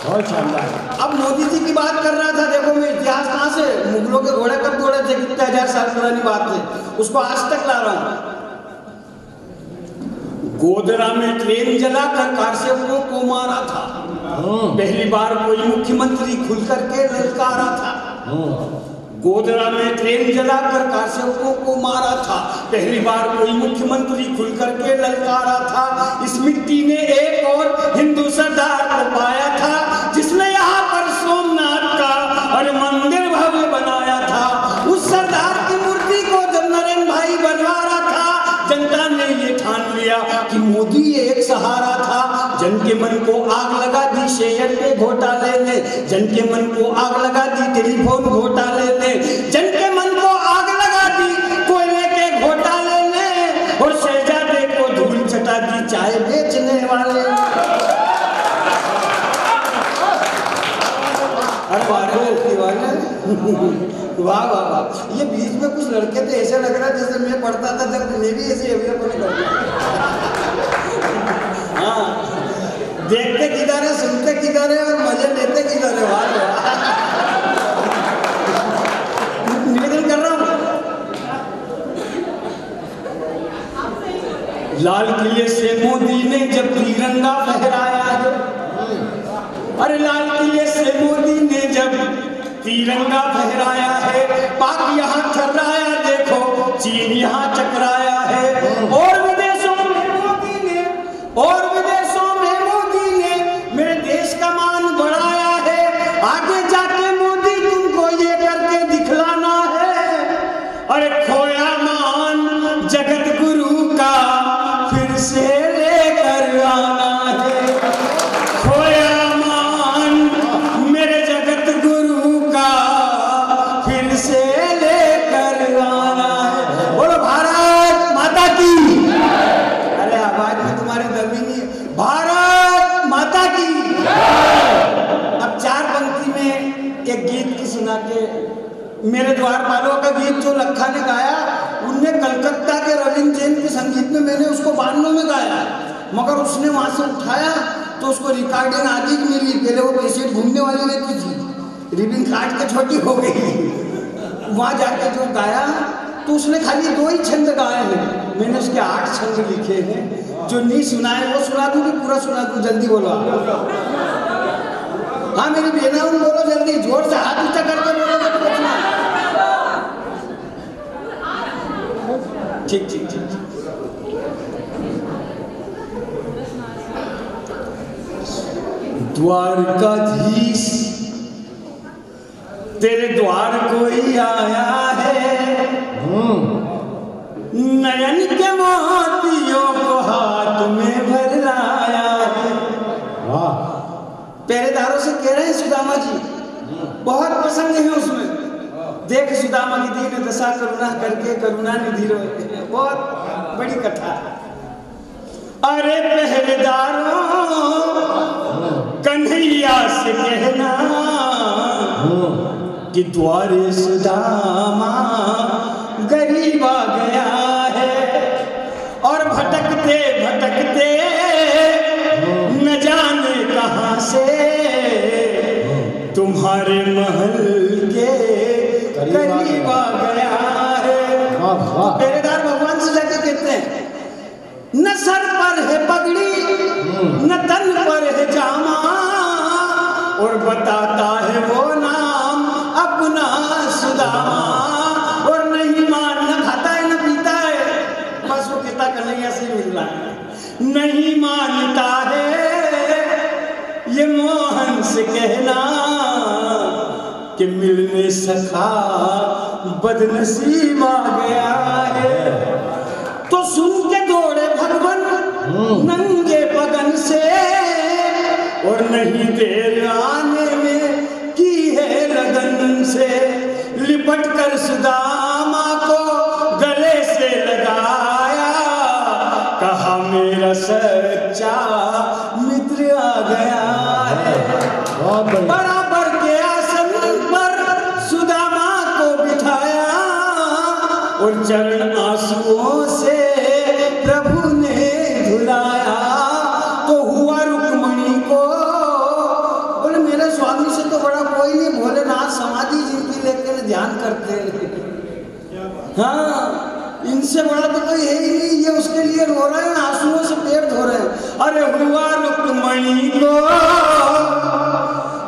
बहुत शानदार। अब मोदी जी की बात कर रहा था, देखो मैं इतिहास कहाँ से, मुगलों के घोड़े कब दौड़े थे, कितने 1000 साल पुरानी बात है, उसको आज तक ला रहा हूँ। गोधरा में ट्रेन जलाकर कारसेवकों को मारा था। पहली बार कोई मुख्यमंत्री खुल करके ललकारा था। गोधरा में ट्रेन जलाकर कारसेवकों को मारा था। पहली बार कोई मुख्यमंत्री खुल करके ललकारा था। इस मिट्टी ने एक और हिंदू सरदार को पाया था, जिसने यहाँ पर सोमनाथ का और मंदिर भव्य बनाया था। उस सरदार की मूर्ति को जब नरेंद्र भाई बनवा रहा था, जनता ने ये ठान लिया कि मोदी एक सहारा था। जन के मन को आग लगा दी शेयर के घोटाले ने, जन के मन को आग लगा दी टेलीफोन घोटाले ने, जन के मन को आग लगा दी कोयले के घोटाले ने, और शहजादे को धूल चटा दी चाय बेचने वाले। अरे वाह वाह वाह। ये बीच में कुछ लड़के तो ऐसे लग रहा है जैसे मैं पढ़ता था जब मैं भी ऐसे अभी हाँ, देखते किधर है, सुनते किधर है और मजे लेते किधर है। वाह निवेदन कर रहा हूँ। लाल किले से मोदी ने जब तिरंगा फहराया है, अरे लाल किले से मोदी ने जब तिरंगा फहराया है, पाक यहाँ थर्राया देखो, चीन यहाँ चकराया है। और विदेशों में मोदी ने, और विदेशों में मोदी ने मेरे देश का मान बढ़ाया है। आगे जाके मोदी तुमको ये करके दिखलाना है, अरे खोया मान जगत गुरु का फिर से लेकर आना है। खोया मान मेरे जगत गुरु का फिर से लेकर आना है। बोलो भारत माता की। अरे आवाज में तुम्हारे दम ही नहीं है। भारत माता की। अब चार पंक्ति में एक गीत की सुना के, मेरे द्वारपालों का गीत जो लखा ने गाया, उनने कलकत्ता के रविंद्र जैन के संगीत में मैंने उसको 92 में गाया, मगर उसने वहां से उठाया तो उसको रिकॉर्डिंग आदि मिली। पहले वो कैसेट घूमने वाली रहती थी, रिबिन काट के छोटी हो गई। वहां जाके जो गाया तो उसने खाली 2 ही छंद गाए हैं, मैंने उसके 8 छंद लिखे हैं। जो नहीं सुनाए वो सुना दूं कि पूरा सुना दूं? जल्दी बोलो। हाँ मेरी बेना बोलो जल्दी, जोर से हाथ ऊंचा करके बोलो। ठीक ठीक ठीक। द्वारकाधीश तेरे द्वार कोई आया है, नयन के मोतियों को हाथ में भर लाया है। वाह। पहरेदारों से कह रहे हैं सुदामा जी, बहुत प्रसंग है उसमें। देख सुदामा की दीन दशा करुणा करके करुणा निधि रोए, बहुत बड़ी कथा है। अरे पहरेदारों कन्हैया से कहना कि द्वारे सुदामा गरीब आ गया है, और भटकते भटकते न जाने कहां से तुम्हारे महल के करीब आ गया है। पहरेदार भगवान से जाके कहते हैं, न सर पर है पगड़ी न तन पर है जामा, और बताता है वो नाम अपना सुदामा, और नहीं मान न खाता है न पीता है, बस वो कहता कन्हैया से मिल रहा है। नहीं मानता है ये मोहन से कहना कि मिलने सखा बदनसीब आ गया है। तो सुन के दौड़े भगवान नंगे बदन से, और नहीं देर आने में की है लगन से। लिपट कर सुदामा को गले से लगाया, कहा मेरा सच्चा मित्र आ गया है। बराबर के आसन पर सुदामा को बिठाया, और चरण आंसुओं से प्रभु ने धुलाया। तो हुआ रुक्मणी को, बोले मेरे स्वामी से तो बड़ा कोई नहीं, भोलेनाथ समाधि जिनकी लेकर ध्यान करते हैं, हाँ इनसे बड़ा तो कोई है ही नहीं। ये उसके लिए रो रहे हैं, आंसुओं से पेट धो रहे हैं। अरे हुआ रुक्मणी को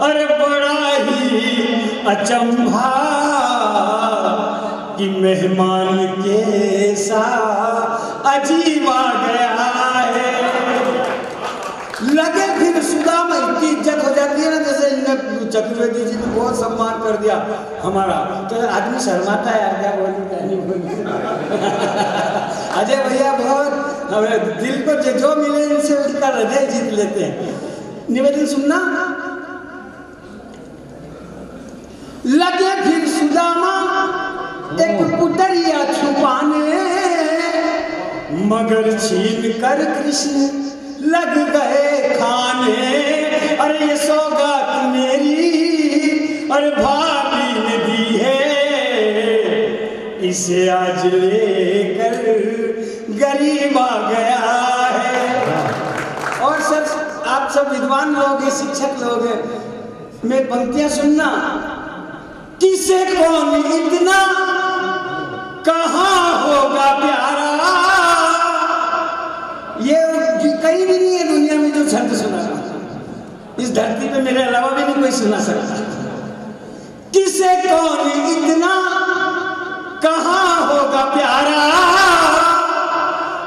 अरे बड़ा ही अचंभा कि मेहमान के साथ अजीब आ गया है। लगे फिर सुदामा, इतनी इज्जत हो जाती है ना, जैसे इन्हें चतुर्वेदी जी ने बहुत सम्मान कर दिया हमारा, तो आदमी शर्माता है यार, क्या बोलूं क्या नहीं बोलूं। अजय भैया बहुत हमें दिल को जो मिले इनसे उनका हृदय जीत लेते हैं। निवेदन सुनना। लगे फिर सुदामा एक पुतरिया छुपाने, मगर छीन कर कृष्ण लग गए खाने। अरे ये सौगात मेरी अरे भाभी ने दी है, इसे आज लेकर गरीब आ गया है। और सर आप सब विद्वान लोग हैं, शिक्षक लोग हैं, मैं पंक्तियां सुनना। किसे कौन इतना कहाँ होगा प्यारा, ये कहीं भी नहीं है दुनिया में जो छंद सुना, इस धरती पे मेरे अलावा भी नहीं कोई सुना सकता। किसे कौन इतना कहाँ होगा प्यारा,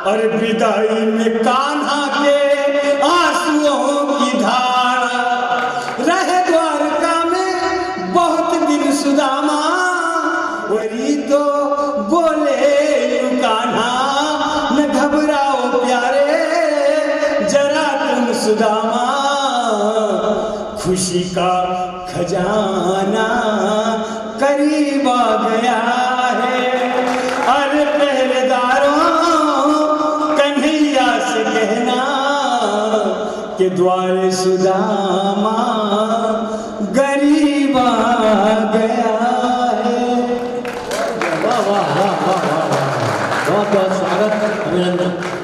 और विदाई में कान्हा के आंसुओं की धारा, रहे द्वारका में बहुत दिन सुदामा, वही तो बोले कान्हा न घबराओ प्यारे जरा तुम सुदामा, खुशी का खजाना करीब आ गया है। अरे पहरेदारों कन्हैया से कहना कि द्वार सुदामा गरीब आ गया है। वाह वाह वाह वाह वाह, बहुत बहुत स्वागत, अभिनंदन।